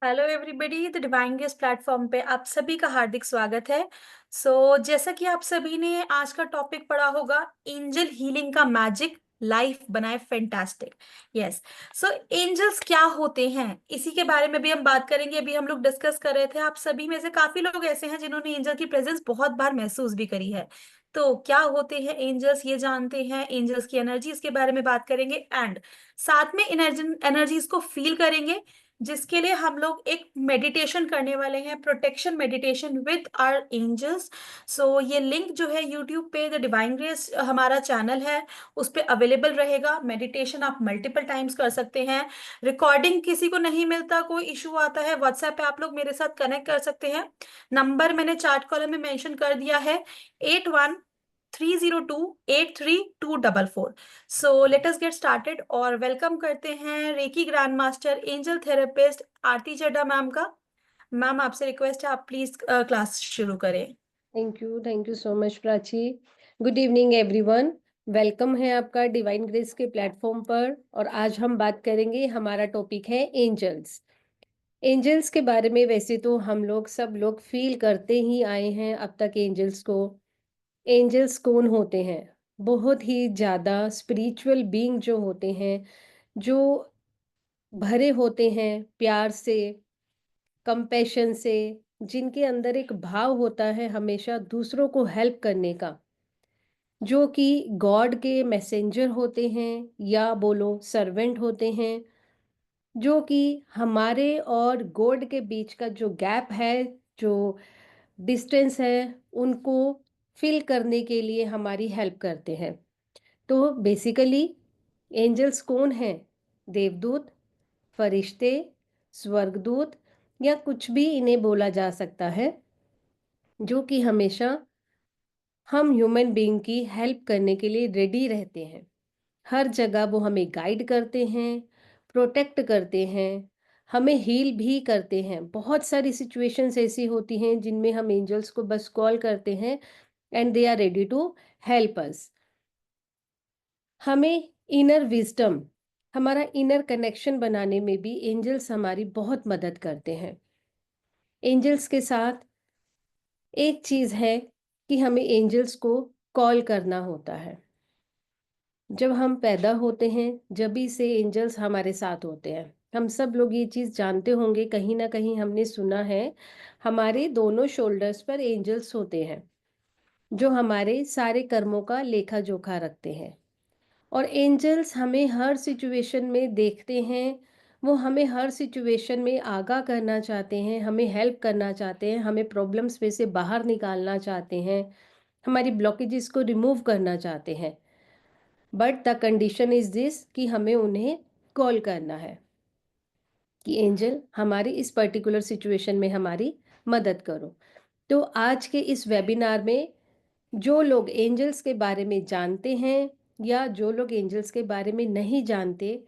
Hello everybody, the divine grace platform पे आप सभी का हार्दिक स्वागत है। जैसा कि आप सभी ने आज का टॉपिक पढ़ा होगा, एंजल हीलिंग का मैजिक लाइफ बनाए फैंटास्टिक। यस। सो एंजल्स क्या होते हैं, इसी के बारे में भी हम बात करेंगे। अभी हम लोग डिस्कस कर रहे थे, आप सभी में से काफी लोग ऐसे हैं जिन्होंने एंजल की प्रेजेंस बहुत बार महसूस भी करी है। तो क्या होते हैं एंजल्स, ये जानते हैं। एंजल्स की एनर्जीज के बारे में बात करेंगे एंड साथ में एनर्जीज को फील करेंगे, जिसके लिए हम लोग एक मेडिटेशन करने वाले हैं, protection meditation with our angels. ये लिंक जो है यूट्यूब पे द डिवाइन ग्रेस हमारा चैनल है, उस पे अवेलेबल रहेगा। मेडिटेशन आप मल्टीपल टाइम्स कर सकते हैं। रिकॉर्डिंग किसी को नहीं मिलता, कोई इशू आता है, व्हाट्सएप पे आप लोग मेरे साथ कनेक्ट कर सकते हैं। नंबर मैंने चार्ट कॉलम में मेंशन कर दिया है, 8130283244। लेट अस गेट स्टार्टेड और वेलकम करते हैं reiki grand master angel therapist Aarti Chaddha ma'am का। मैम, आपसे रिक्वेस्ट है, आप प्लीज क्लास शुरू करें। Thank you so much Prachi. Good evening everyone. Welcome है आपका डिवाइन ग्रेस के प्लेटफॉर्म पर। और आज हम बात करेंगे, हमारा टॉपिक है एंजल्स। एंजल्स के बारे में वैसे तो हम लोग सब लोग फील करते ही आए हैं अब तक एंजल्स को। एंजल्स कौन होते हैं? बहुत ही ज़्यादा स्पिरिचुअल बीइंग जो होते हैं, जो भरे होते हैं प्यार से, कंपैशन से, जिनके अंदर एक भाव होता है हमेशा दूसरों को हेल्प करने का, जो कि गॉड के मैसेंजर होते हैं या बोलो सर्वेंट होते हैं, जो कि हमारे और गॉड के बीच का जो गैप है, जो डिस्टेंस है, उनको फिल करने के लिए हमारी हेल्प करते हैं। तो बेसिकली एंजल्स कौन हैं? देवदूत, फरिश्ते, स्वर्गदूत, या कुछ भी इन्हें बोला जा सकता है, जो कि हमेशा हम ह्यूमन बीइंग की हेल्प करने के लिए रेडी रहते हैं। हर जगह वो हमें गाइड करते हैं, प्रोटेक्ट करते हैं, हमें हील भी करते हैं। बहुत सारी सिचुएशंस ऐसी होती हैं जिनमें हम एंजल्स को बस कॉल करते हैं and they are ready to help us. हमें इनर विजडम, हमारा इनर कनेक्शन बनाने में भी एंजल्स हमारी बहुत मदद करते हैं। एंजल्स के साथ एक चीज़ है कि हमें एंजल्स को कॉल करना होता है। जब हम पैदा होते हैं, जभी से एंजल्स हमारे साथ होते हैं। हम सब लोग ये चीज़ जानते होंगे, कहीं ना कहीं हमने सुना है, हमारे दोनों शोल्डर्स पर एंजल्स होते हैं, जो हमारे सारे कर्मों का लेखा जोखा रखते हैं। और एंजल्स हमें हर सिचुएशन में देखते हैं, वो हमें हर सिचुएशन में आगाह करना चाहते हैं, हमें हेल्प करना चाहते हैं, हमें प्रॉब्लम्स में से बाहर निकालना चाहते हैं, हमारी ब्लॉकेजेस को रिमूव करना चाहते हैं। But the condition is this कि हमें उन्हें कॉल करना है कि एंजल हमारी इस पर्टिकुलर सिचुएशन में हमारी मदद करो। तो आज के इस वेबिनार में जो लोग एंजल्स के बारे में जानते हैं, या जो लोग एंजल्स के बारे में नहीं जानते,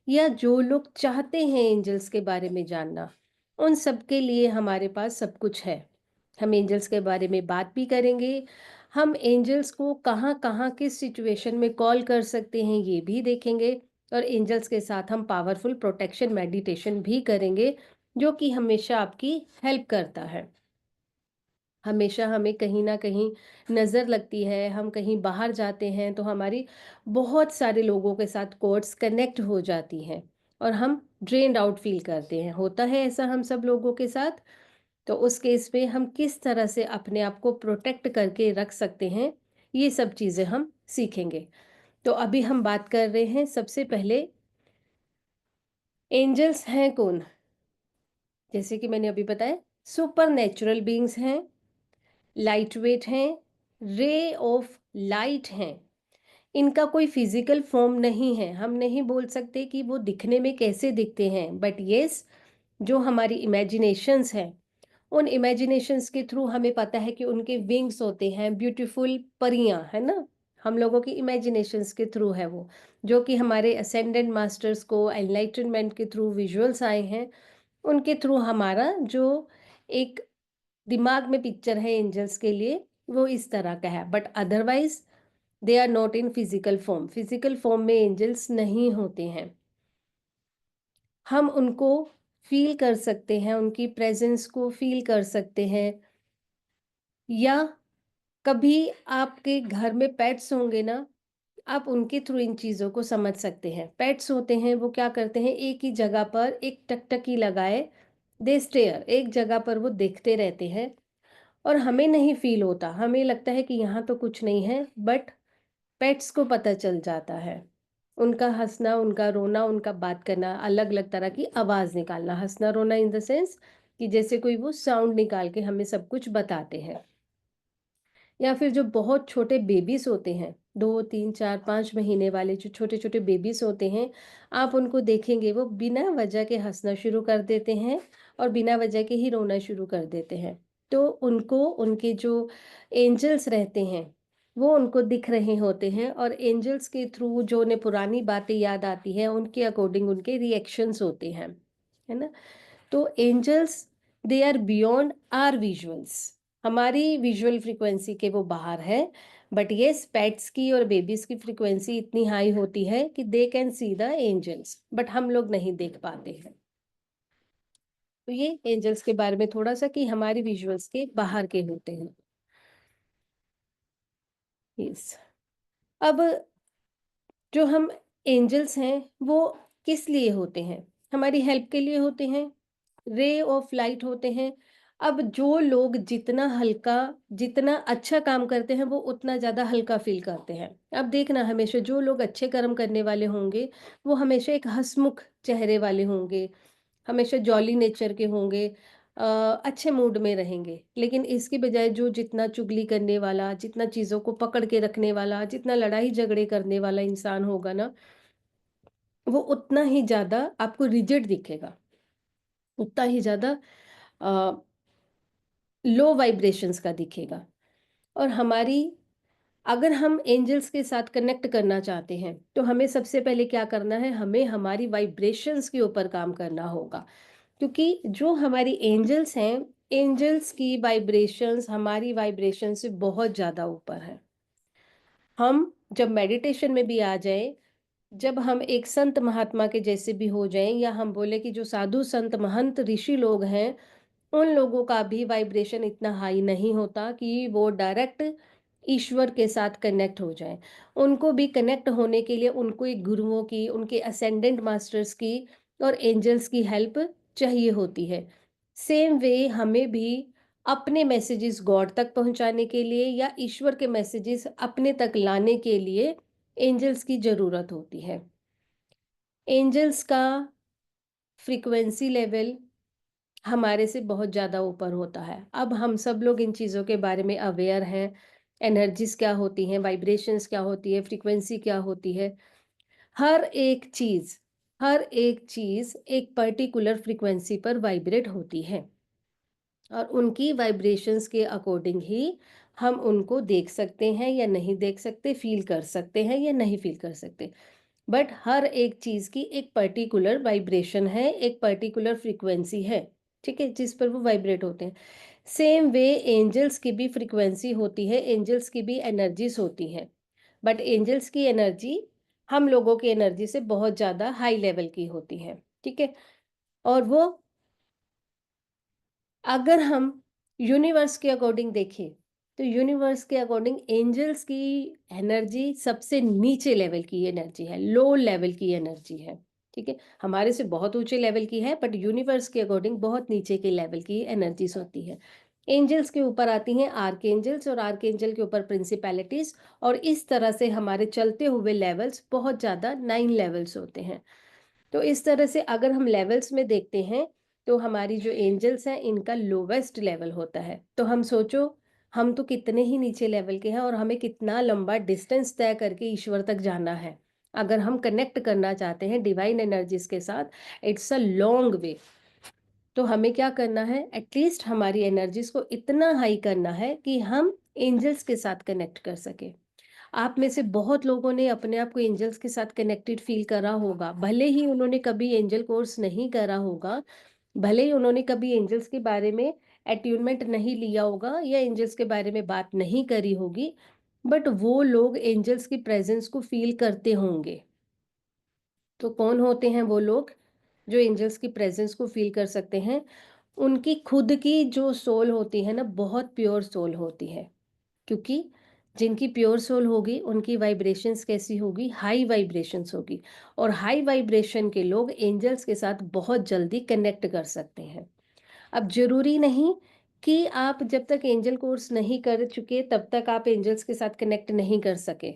या जो लोग चाहते हैं एंजल्स के बारे में जानना, उन सब के लिए हमारे पास सब कुछ है। हम एंजल्स के बारे में बात भी करेंगे, हम एंजल्स को कहाँ कहाँ किस सिचुएशन में कॉल कर सकते हैं ये भी देखेंगे, और एंजल्स के साथ हम पावरफुल प्रोटेक्शन मेडिटेशन भी करेंगे, जो कि हमेशा आपकी हेल्प करता है। हमेशा हमें कहीं ना कहीं नज़र लगती है, हम कहीं बाहर जाते हैं तो हमारी बहुत सारे लोगों के साथ कॉर्ड्स कनेक्ट हो जाती हैं, और हम ड्रेन्ड आउट फील करते हैं। होता है ऐसा हम सब लोगों के साथ। तो उस केस में हम किस तरह से अपने आप को प्रोटेक्ट करके रख सकते हैं, ये सब चीज़ें हम सीखेंगे। तो अभी हम बात कर रहे हैं सबसे पहले, एंजल्स हैं कौन? जैसे कि मैंने अभी बताया, सुपर नेचुरल बींग्स हैं, लाइट वेट हैं, रे ऑफ लाइट हैं। इनका कोई फिजिकल फॉर्म नहीं है, हम नहीं बोल सकते कि वो दिखने में कैसे दिखते हैं, बट यस, जो हमारी इमेजिनेशंस हैं, उन इमेजिनेशंस के थ्रू हमें पता है कि उनके विंग्स होते हैं, ब्यूटीफुल परियां, है ना। हम लोगों की इमेजिनेशंस के थ्रू है वो, जो कि हमारे असेंडेंट मास्टर्स को एनलाइटनमेंट के थ्रू विजुअल्स आए हैं, उनके थ्रू हमारा जो एक दिमाग में पिक्चर है एंजल्स के लिए, वो इस तरह का है। But otherwise they are not in physical form. Physical form में एंजल्स नहीं होते हैं। हम उनको फील कर सकते हैं, उनकी प्रेजेंस को फील कर सकते हैं। या कभी आपके घर में पेट्स होंगे ना, आप उनके थ्रू इन चीज़ों को समझ सकते हैं। पेट्स होते हैं वो क्या करते हैं, एक ही जगह पर एक टकटकी लगाए, दे स्टेयर, एक जगह पर वो देखते रहते हैं और हमें नहीं फील होता, हमें लगता है कि यहाँ तो कुछ नहीं है, बट पेट्स को पता चल जाता है। उनका हंसना, उनका रोना, उनका बात करना, अलग अलग तरह की आवाज़ निकालना, हंसना रोना इन द सेंस कि जैसे कोई वो साउंड निकाल के हमें सब कुछ बताते हैं। या फिर जो बहुत छोटे बेबीज होते हैं, 2 3 4 5 महीने वाले जो छोटे छोटे बेबीज होते हैं, आप उनको देखेंगे वो बिना वजह के हंसना शुरू कर देते हैं और बिना वजह के ही रोना शुरू कर देते हैं। तो उनको उनके जो एंजल्स रहते हैं वो उनको दिख रहे होते हैं और एंजल्स के थ्रू जो उन्हें पुरानी बातें याद आती है उनके अकॉर्डिंग उनके रिएक्शंस होते हैं, है ना। तो angels, they are beyond our visuals, हमारी विजुअल फ्रीक्वेंसी के वो बाहर है। बट येस, पेट्स की और बेबीज की फ्रीक्वेंसी इतनी हाई होती है कि they can see the angels, but हम लोग नहीं देख पाते हैं। तो ये एंजल्स के बारे में थोड़ा सा कि हमारी विजुअल्स के बाहर के होते हैं। यस। अब जो हम एंजल्स हैं वो किस लिए होते हैं, हमारी हेल्प के लिए होते हैं, रे ऑफ लाइट होते हैं। अब जो लोग जितना हल्का, जितना अच्छा काम करते हैं वो उतना ज़्यादा हल्का फील करते हैं। अब देखना, हमेशा जो लोग अच्छे कर्म करने वाले होंगे वो हमेशा एक हंसमुख चेहरे वाले होंगे, हमेशा जॉली नेचर के होंगे, अच्छे मूड में रहेंगे। लेकिन इसकी बजाय जो जितना चुगली करने वाला, जितना चीज़ों को पकड़ के रखने वाला, जितना लड़ाई झगड़े करने वाला इंसान होगा ना, वो उतना ही ज़्यादा आपको रिजिड दिखेगा, उतना ही ज़्यादा लो वाइब्रेशंस का दिखेगा। और हमारी, अगर हम एंजल्स के साथ कनेक्ट करना चाहते हैं तो हमें सबसे पहले क्या करना है, हमें हमारी वाइब्रेशंस के ऊपर काम करना होगा। क्योंकि जो हमारी एंजल्स हैं, एंजल्स की वाइब्रेशंस हमारी वाइब्रेशन से बहुत ज़्यादा ऊपर है। हम जब मेडिटेशन में भी आ जाएं, जब हम एक संत महात्मा के जैसे भी हो जाएं, या हम बोले कि जो साधु संत महंत ऋषि लोग हैं, उन लोगों का भी वाइब्रेशन इतना हाई नहीं होता कि वो डायरेक्ट ईश्वर के साथ कनेक्ट हो जाए। उनको भी कनेक्ट होने के लिए उनको एक गुरुओं की, उनके असेंडेंट मास्टर्स की और एंजल्स की हेल्प चाहिए होती है। सेम वे हमें भी अपने मैसेजेस गॉड तक पहुंचाने के लिए या ईश्वर के मैसेजेस अपने तक लाने के लिए एंजल्स की ज़रूरत होती है। एंजल्स का फ्रीक्वेंसी लेवल हमारे से बहुत ज़्यादा ऊपर होता है। अब हम सब लोग इन चीज़ों के बारे में अवेयर हैं, एनर्जीज़ क्या होती हैं, वाइब्रेशंस क्या होती है, फ्रीक्वेंसी क्या होती है। हर एक चीज़, हर एक चीज़ एक पर्टिकुलर फ्रीक्वेंसी पर वाइब्रेट होती है और उनकी वाइब्रेशंस के अकॉर्डिंग ही हम उनको देख सकते हैं या नहीं देख सकते, फ़ील कर सकते हैं या नहीं फ़ील कर सकते। बट हर एक चीज़ की एक पर्टिकुलर वाइब्रेशन है, एक पर्टिकुलर फ्रीक्वेंसी है, ठीक है, जिस पर वो वाइब्रेट होते हैं। सेम वे एंजल्स की भी फ्रीक्वेंसी होती है, एंजल्स की भी एनर्जीज होती हैं। बट एंजल्स की एनर्जी हम लोगों की एनर्जी से बहुत ज़्यादा हाई लेवल की होती है, ठीक है। और वो, अगर हम यूनिवर्स के अकॉर्डिंग देखें तो यूनिवर्स के अकॉर्डिंग एंजल्स की एनर्जी सबसे नीचे लेवल की एनर्जी है, लो लेवल की एनर्जी है, ठीक है। हमारे से बहुत ऊंचे लेवल की है बट यूनिवर्स के अकॉर्डिंग बहुत नीचे के लेवल की एनर्जीज होती है। एंजल्स के ऊपर आती हैं आर्क एंजल्स और आर्क एंजल के ऊपर प्रिंसिपैलिटीज, और इस तरह से हमारे चलते हुए लेवल्स बहुत ज़्यादा 9 लेवल्स होते हैं। तो इस तरह से अगर हम लेवल्स में देखते हैं तो हमारी जो एंजल्स हैं इनका लोवेस्ट लेवल होता है। तो हम सोचो, हम तो कितने ही नीचे लेवल के हैं और हमें कितना लंबा डिस्टेंस तय करके ईश्वर तक जाना है। अगर हम कनेक्ट करना चाहते हैं डिवाइन एनर्जीज के साथ, इट्स अ लॉन्ग वे। तो हमें क्या करना है, एटलीस्ट हमारी एनर्जीज को इतना हाई करना है कि हम एंजल्स के साथ कनेक्ट कर सके। आप में से बहुत लोगों ने अपने आप को एंजल्स के साथ कनेक्टेड फील करा होगा, भले ही उन्होंने कभी एंजल कोर्स नहीं करा होगा, भले ही उन्होंने कभी एंजल्स के बारे में अट्यूनमेंट नहीं लिया होगा या एंजल्स के बारे में बात नहीं करी होगी, बट वो लोग एंजल्स की प्रेजेंस को फील करते होंगे। तो कौन होते हैं वो लोग? जो एंजल्स की प्रेजेंस को फील कर सकते हैं, उनकी खुद की जो सोल होती है ना, बहुत प्योर सोल होती है। क्योंकि जिनकी प्योर सोल होगी, उनकी वाइब्रेशंस कैसी होगी? हाई वाइब्रेशंस होगी। और हाई वाइब्रेशन के लोग एंजल्स के साथ बहुत जल्दी कनेक्ट कर सकते हैं। अब ज़रूरी नहीं कि आप जब तक एंजल कोर्स नहीं कर चुके तब तक आप एंजल्स के साथ कनेक्ट नहीं कर सके।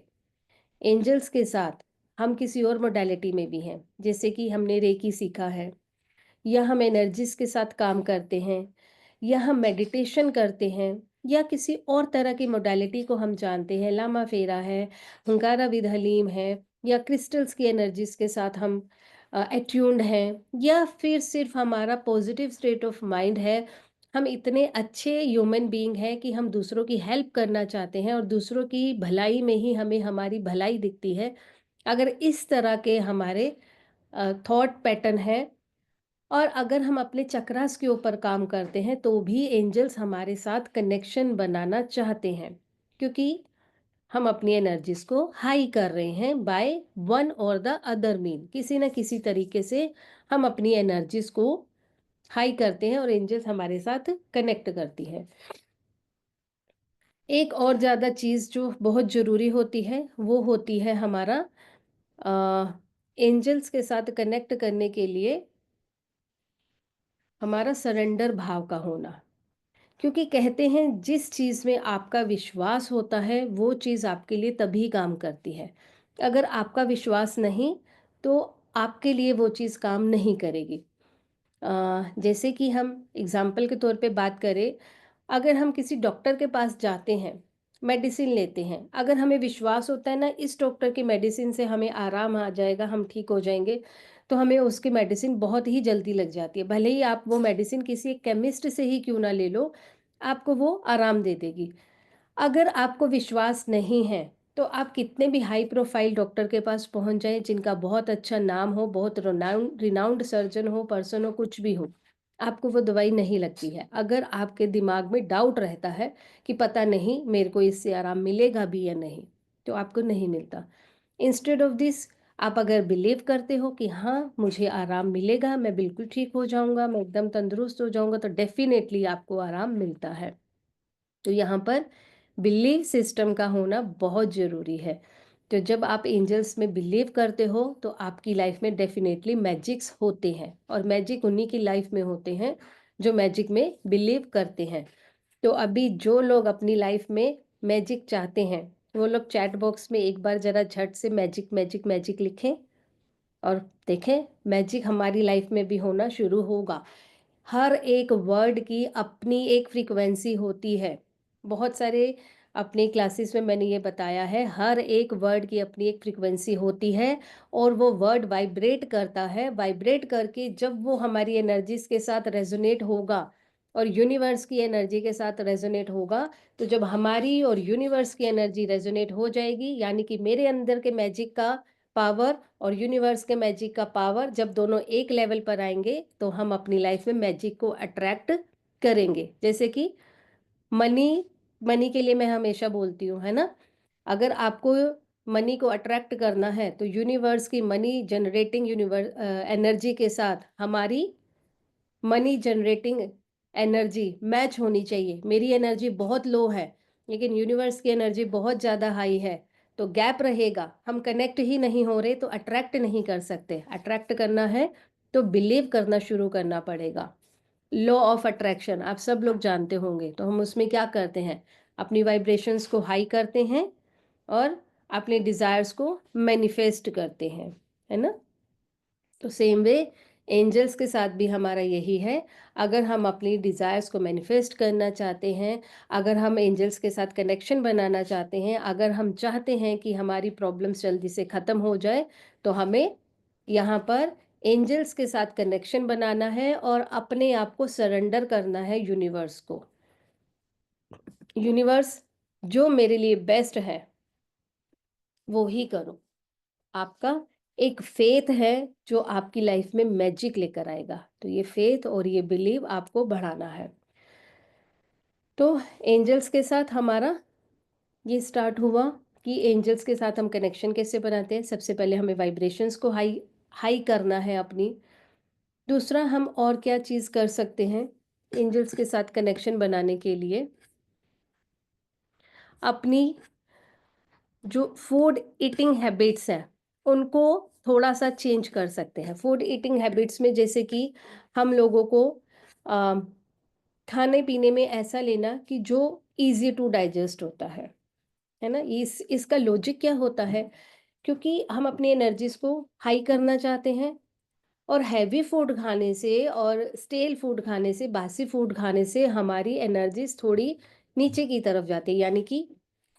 एंजल्स के साथ हम किसी और मोडालिटी में भी हैं, जैसे कि हमने रेकी सीखा है, या हम एनर्जीज के साथ काम करते हैं, या हम मेडिटेशन करते हैं, या किसी और तरह की मोडालिटी को हम जानते हैं, लामा फेरा है, हुंकारा विद हलीम है, या क्रिस्टल्स की एनर्जीज के साथ हम एट्यून्ड हैं, या फिर सिर्फ हमारा पॉजिटिव स्टेट ऑफ माइंड है। हम इतने अच्छे ह्यूमन बीइंग हैं कि हम दूसरों की हेल्प करना चाहते हैं और दूसरों की भलाई में ही हमें हमारी भलाई दिखती है। अगर इस तरह के हमारे थॉट पैटर्न है, और अगर हम अपने चक्रास के ऊपर काम करते हैं, तो भी एंजल्स हमारे साथ कनेक्शन बनाना चाहते हैं, क्योंकि हम अपनी एनर्जीज को हाई कर रहे हैं बाय वन और द अदर मीन। किसी ना किसी तरीके से हम अपनी एनर्जीज को हाई करते हैं और एंजल्स हमारे साथ कनेक्ट करती है। एक और ज़्यादा चीज़ जो बहुत ज़रूरी होती है, वो होती है हमारा एंजल्स के साथ कनेक्ट करने के लिए हमारा सरेंडर भाव का होना। क्योंकि कहते हैं जिस चीज़ में आपका विश्वास होता है, वो चीज़ आपके लिए तभी काम करती है। अगर आपका विश्वास नहीं, तो आपके लिए वो चीज़ काम नहीं करेगी। जैसे कि हम एग्जाम्पल के तौर पे बात करें, अगर हम किसी डॉक्टर के पास जाते हैं, मेडिसिन लेते हैं, अगर हमें विश्वास होता है ना इस डॉक्टर की मेडिसिन से हमें आराम आ जाएगा, हम ठीक हो जाएंगे, तो हमें उसकी मेडिसिन बहुत ही जल्दी लग जाती है। भले ही आप वो मेडिसिन किसी एक केमिस्ट से ही क्यों ना ले लो, आपको वो आराम दे देगी। अगर आपको विश्वास नहीं है, तो आप कितने भी हाई प्रोफाइल डॉक्टर के पास पहुंच जाएं, जिनका बहुत अच्छा नाम हो, बहुत रिनाउंड सर्जन हो, पर्सन हो, कुछ भी हो, आपको वो दवाई नहीं लगती है। अगर आपके दिमाग में डाउट रहता है कि पता नहीं मेरे को इससे आराम मिलेगा भी या नहीं, तो आपको नहीं मिलता। इंस्टेड ऑफ दिस, आप अगर बिलीव करते हो कि हाँ मुझे आराम मिलेगा, मैं बिल्कुल ठीक हो जाऊंगा, मैं एकदम तंदुरुस्त हो जाऊंगा, तो डेफिनेटली आपको आराम मिलता है। तो यहाँ पर बिलीव सिस्टम का होना बहुत ज़रूरी है। तो जब आप एंजल्स में बिलीव करते हो, तो आपकी लाइफ में डेफिनेटली मैजिक्स होते हैं, और मैजिक उन्हीं की लाइफ में होते हैं जो मैजिक में बिलीव करते हैं। तो अभी जो लोग अपनी लाइफ में मैजिक चाहते हैं, वो लोग चैट बॉक्स में एक बार ज़रा झट से मैजिक मैजिक मैजिक लिखें, और देखें मैजिक हमारी लाइफ में भी होना शुरू होगा। हर एक वर्ड की अपनी एक फ्रीक्वेंसी होती है। बहुत सारे अपनी क्लासेस में मैंने ये बताया है, हर एक वर्ड की अपनी एक फ्रीक्वेंसी होती है, और वो वर्ड वाइब्रेट करता है। वाइब्रेट करके जब वो हमारी एनर्जीज के साथ रेजोनेट होगा और यूनिवर्स की एनर्जी के साथ रेजोनेट होगा, तो जब हमारी और यूनिवर्स की एनर्जी रेजोनेट हो जाएगी, यानी कि मेरे अंदर के मैजिक का पावर और यूनिवर्स के मैजिक का पावर जब दोनों एक लेवल पर आएंगे, तो हम अपनी लाइफ में मैजिक को अट्रैक्ट करेंगे। जैसे कि मनी, मनी के लिए मैं हमेशा बोलती हूँ, है ना, अगर आपको मनी को अट्रैक्ट करना है, तो यूनिवर्स की मनी जनरेटिंग यूनिवर्स एनर्जी के साथ हमारी मनी जनरेटिंग एनर्जी मैच होनी चाहिए। मेरी एनर्जी बहुत लो है, लेकिन यूनिवर्स की एनर्जी बहुत ज़्यादा हाई है, तो गैप रहेगा, हम कनेक्ट ही नहीं हो रहे, तो अट्रैक्ट नहीं कर सकते। अट्रैक्ट करना है तो बिलीव करना शुरू करना पड़ेगा। लॉ ऑफ अट्रैक्शन आप सब लोग जानते होंगे, तो हम उसमें क्या करते हैं, अपनी वाइब्रेशंस को हाई करते हैं और अपने डिज़ायर्स को मैनिफेस्ट करते हैं, है ना। तो सेम वे एंजल्स के साथ भी हमारा यही है। अगर हम अपनी डिज़ायर्स को मैनिफेस्ट करना चाहते हैं, अगर हम एंजल्स के साथ कनेक्शन बनाना चाहते हैं, अगर हम चाहते हैं कि हमारी प्रॉब्लम्स जल्दी से ख़त्म हो जाए, तो हमें यहाँ पर एंजल्स के साथ कनेक्शन बनाना है और अपने आप को सरेंडर करना है यूनिवर्स को। यूनिवर्स, जो मेरे लिए बेस्ट है वो ही करो। आपका एक फेथ है जो आपकी लाइफ में मैजिक लेकर आएगा, तो ये फेथ और ये बिलीव आपको बढ़ाना है। तो एंजल्स के साथ हमारा ये स्टार्ट हुआ कि एंजल्स के साथ हम कनेक्शन कैसे बनाते हैं। सबसे पहले हमें वाइब्रेशंस को हाई हाई करना है अपनी। दूसरा हम और क्या चीज़ कर सकते हैं एंजल्स के साथ कनेक्शन बनाने के लिए? अपनी जो फूड ईटिंग हैबिट्स हैं उनको थोड़ा सा चेंज कर सकते हैं। फूड ईटिंग हैबिट्स में जैसे कि हम लोगों को अ, खाने पीने में ऐसा लेना कि जो इजी टू डाइजेस्ट होता है ना? इसका लॉजिक क्या होता है? क्योंकि हम अपनी एनर्जीज को हाई करना चाहते हैं, और हैवी फूड खाने से और स्टेल फूड खाने से, बासी फूड खाने से हमारी एनर्जीज थोड़ी नीचे की तरफ जाती है, यानी कि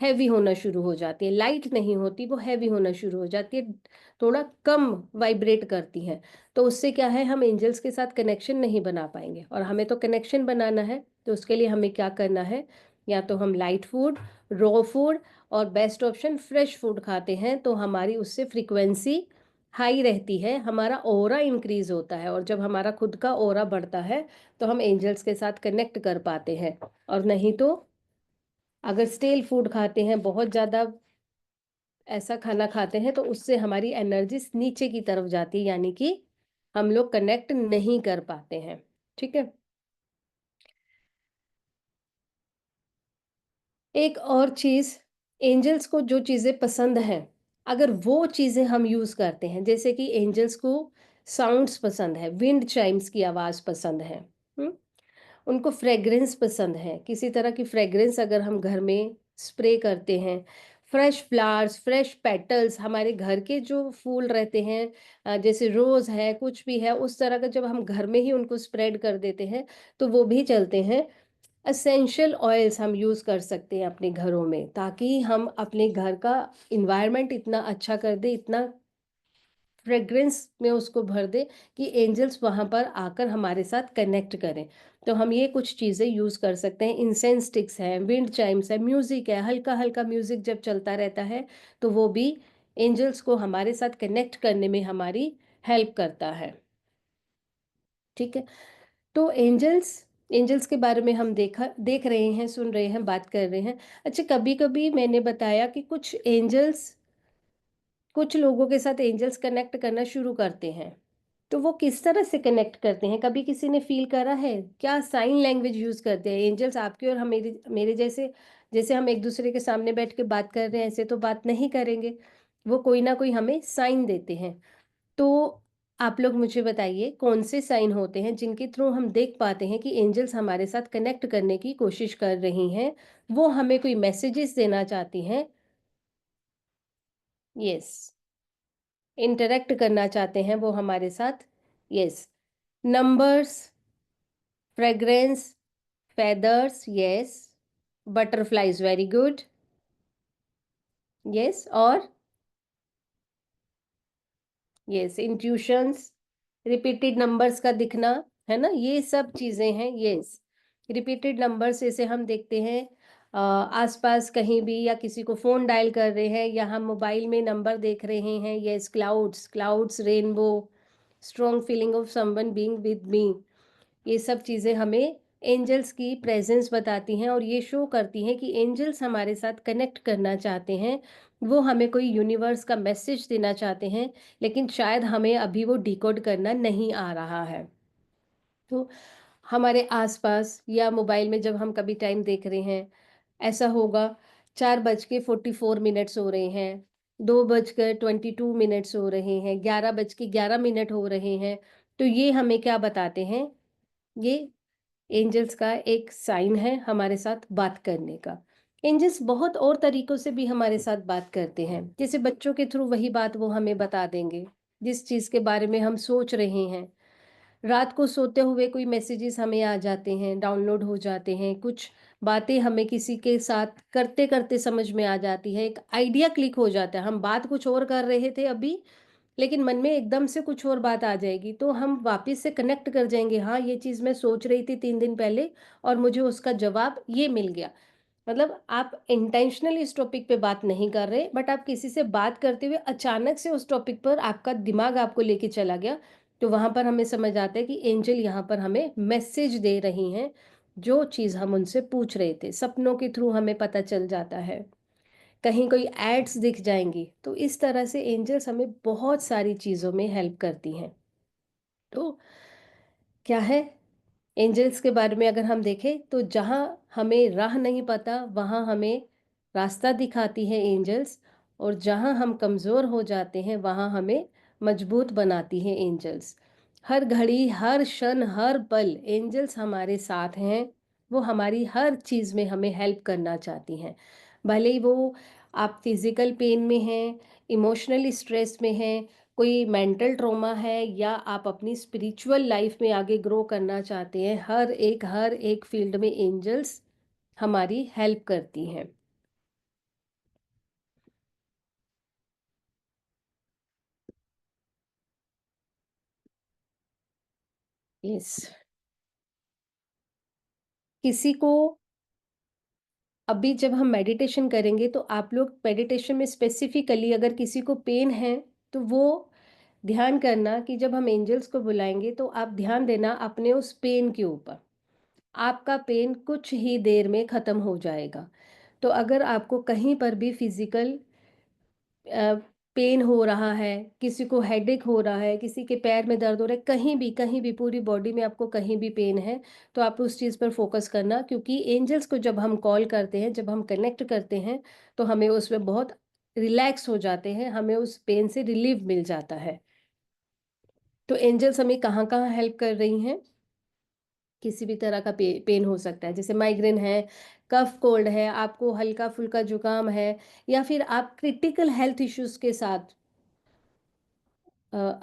हैवी होना शुरू हो जाती है, लाइट नहीं होती, वो हैवी होना शुरू हो जाती है, थोड़ा कम वाइब्रेट करती हैं। तो उससे क्या है, हम एंजल्स के साथ कनेक्शन नहीं बना पाएंगे, और हमें तो कनेक्शन बनाना है, तो उसके लिए हमें क्या करना है? या तो हम लाइट फूड, रॉ फूड, और बेस्ट ऑप्शन फ्रेश फूड खाते हैं, तो हमारी उससे फ्रीक्वेंसी हाई रहती है, हमारा ऑरा इंक्रीज होता है, और जब हमारा खुद का ऑरा बढ़ता है तो हम एंजल्स के साथ कनेक्ट कर पाते हैं। और नहीं तो अगर स्टेल फूड खाते हैं, बहुत ज़्यादा ऐसा खाना खाते हैं, तो उससे हमारी एनर्जी नीचे की तरफ जाती है, यानी कि हम लोग कनेक्ट नहीं कर पाते हैं। ठीक है। एक और चीज़, एंजल्स को जो चीज़ें पसंद हैं, अगर वो चीज़ें हम यूज़ करते हैं, जैसे कि एंजल्स को साउंड्स पसंद है, विंड चाइम्स की आवाज़ पसंद है, हुँ? उनको फ्रेग्रेंस पसंद है, किसी तरह की फ्रेग्रेंस अगर हम घर में स्प्रे करते हैं, फ्रेश फ्लावर्स, फ्रेश पेटल्स, हमारे घर के जो फूल रहते हैं, जैसे रोज़ है, कुछ भी है, उस तरह का जब हम घर में ही उनको स्प्रेड कर देते हैं, तो वो भी चलते हैं। एसेंशियल ऑयल्स हम यूज़ कर सकते हैं अपने घरों में, ताकि हम अपने घर का एनवायरनमेंट इतना अच्छा कर दें, इतना फ्रेग्रेंस में उसको भर दे कि एंजल्स वहाँ पर आकर हमारे साथ कनेक्ट करें। तो हम ये कुछ चीज़ें यूज़ कर सकते हैं, इंसेंस स्टिक्स हैं, विंड चाइम्स है, म्यूज़िक है, हल्का-हल्का म्यूज़िक जब चलता रहता है, तो वो भी एंजल्स को हमारे साथ कनेक्ट करने में हमारी हेल्प करता है। ठीक है? तो एंजल्स के बारे में हम देख रहे हैं, सुन रहे हैं, बात कर रहे हैं। अच्छा, कभी-कभी मैंने बताया कि कुछ लोगों के साथ एंजल्स कनेक्ट करना शुरू करते हैं। तो वो किस तरह से कनेक्ट करते हैं? कभी किसी ने फ़ील करा है? क्या साइन लैंग्वेज यूज़ करते हैं एंजल्स आपके और हम मेरे मेरे जैसे? जैसे हम एक-दूसरे के सामने बैठ के बात कर रहे हैं, ऐसे तो बात नहीं करेंगे। वो कोई ना कोई हमें साइन देते हैं। तो आप लोग मुझे बताइए, कौन से साइन होते हैं जिनके थ्रू हम देख पाते हैं कि एंजल्स हमारे साथ कनेक्ट करने की कोशिश कर रही हैं? वो हमें कोई मैसेजेस देना चाहती हैं। यस, इंटरैक्ट करना चाहते हैं वो हमारे साथ। Yes, numbers, fragrance, feathers, yes. Butterflies, very good. Yes, और yes, intuitions, repeated numbers का दिखना, है ना? ये सब चीज़ें हैं, yes. repeated numbers जैसे हम देखते हैं आसपास कहीं भी, या किसी को फ़ोन डायल कर रहे हैं, या हम मोबाइल में नंबर देख रहे हैं, yes, clouds, rainbow, strong feeling of someone being with me. ये सब चीज़ें हमें एंजल्स की प्रेजेंस बताती हैं, और ये शो करती हैं कि एंजल्स हमारे साथ कनेक्ट करना चाहते हैं। वो हमें कोई यूनिवर्स का मैसेज देना चाहते हैं, लेकिन शायद हमें अभी वो डिकोड करना नहीं आ रहा है। तो हमारे आसपास या मोबाइल में जब हम कभी टाइम देख रहे हैं, ऐसा होगा 4:44 हो रहे हैं, 2:22 हो रहे हैं, 11:11 हो रहे हैं। तो ये हमें क्या बताते हैं? ये एंजल्स का एक साइन है हमारे साथ बात करने का। एंजल्स बहुत और तरीकों से भी हमारे साथ बात करते हैं, जैसे बच्चों के थ्रू वही बात वो हमें बता देंगे, जिस चीज़ के बारे में हम सोच रहे हैं। रात को सोते हुए कोई मैसेजेस हमें आ जाते हैं, डाउनलोड हो जाते हैं, कुछ बातें हमें किसी के साथ करते-करते समझ में आ जाती है, एक आइडिया क्लिक हो जाता है। हम बात कुछ और कर रहे थे अभी, लेकिन मन में एकदम से कुछ और बात आ जाएगी, तो हम वापस से कनेक्ट कर जाएँगे, हाँ, ये चीज़ मैं सोच रही थी 3 दिन पहले, और मुझे उसका जवाब ये मिल गया। मतलब आप इंटेंशनली इस टॉपिक पे बात नहीं कर रहे, बट आप किसी से बात करते हुए अचानक से उस टॉपिक पर आपका दिमाग आपको लेके चला गया, तो वहाँ पर हमें समझ आता है कि एंजल यहाँ पर हमें मैसेज दे रही हैं, जो चीज़ हम उनसे पूछ रहे थे। सपनों के थ्रू हमें पता चल जाता है। कहीं कोई एड्स दिख जाएँगी, तो इस तरह से एंजल्स हमें बहुत सारी चीज़ों में हेल्प करती हैं। तो क्या है? एंजल्स के बारे में अगर हम देखें तो जहाँ हमें राह नहीं पता वहाँ हमें रास्ता दिखाती है एंजल्स, और जहाँ हम कमज़ोर हो जाते हैं वहाँ हमें मजबूत बनाती है एंजल्स। हर घड़ी, हर क्षण, हर पल एंजल्स हमारे साथ हैं। वो हमारी हर चीज़ में हमें हेल्प करना चाहती हैं। भले ही वो आप फिज़िकल पेन में हैं, इमोशनली स्ट्रेस में हैं, कोई मेंटल ट्रॉमा है, या आप अपनी स्पिरिचुअल लाइफ में आगे ग्रो करना चाहते हैं, हर एक फील्ड में एंजल्स हमारी हेल्प करती हैं। यस। किसी को अभी जब हम मेडिटेशन करेंगे तो आप लोग मेडिटेशन में स्पेसिफिकली अगर किसी को पेन है तो वो ध्यान करना कि जब हम एंजल्स को बुलाएंगे तो आप ध्यान देना अपने उस पेन के ऊपर। आपका पेन कुछ ही देर में ख़त्म हो जाएगा। तो अगर आपको कहीं पर भी फिजिकल पेन हो रहा है, किसी को हेडेक हो रहा है, किसी के पैर में दर्द हो रहा है, कहीं भी पूरी बॉडी में आपको कहीं भी पेन है, तो आप उस चीज़ पर फ़ोकस करना, क्योंकि एंजल्स को जब हम कॉल करते हैं, जब हम कनेक्ट करते हैं, तो हमें उसमें बहुत रिलैक्स हो जाते हैं, हमें उस पेन से रिलीफ मिल जाता है। तो एंजल्स हमें कहाँ-कहाँ हेल्प कर रही हैं? किसी भी तरह का पेन हो सकता है, जैसे माइग्रेन है, कफ कोल्ड है, आपको हल्का-फुल्का जुकाम है, या फिर आप क्रिटिकल हेल्थ इश्यूज़ के साथ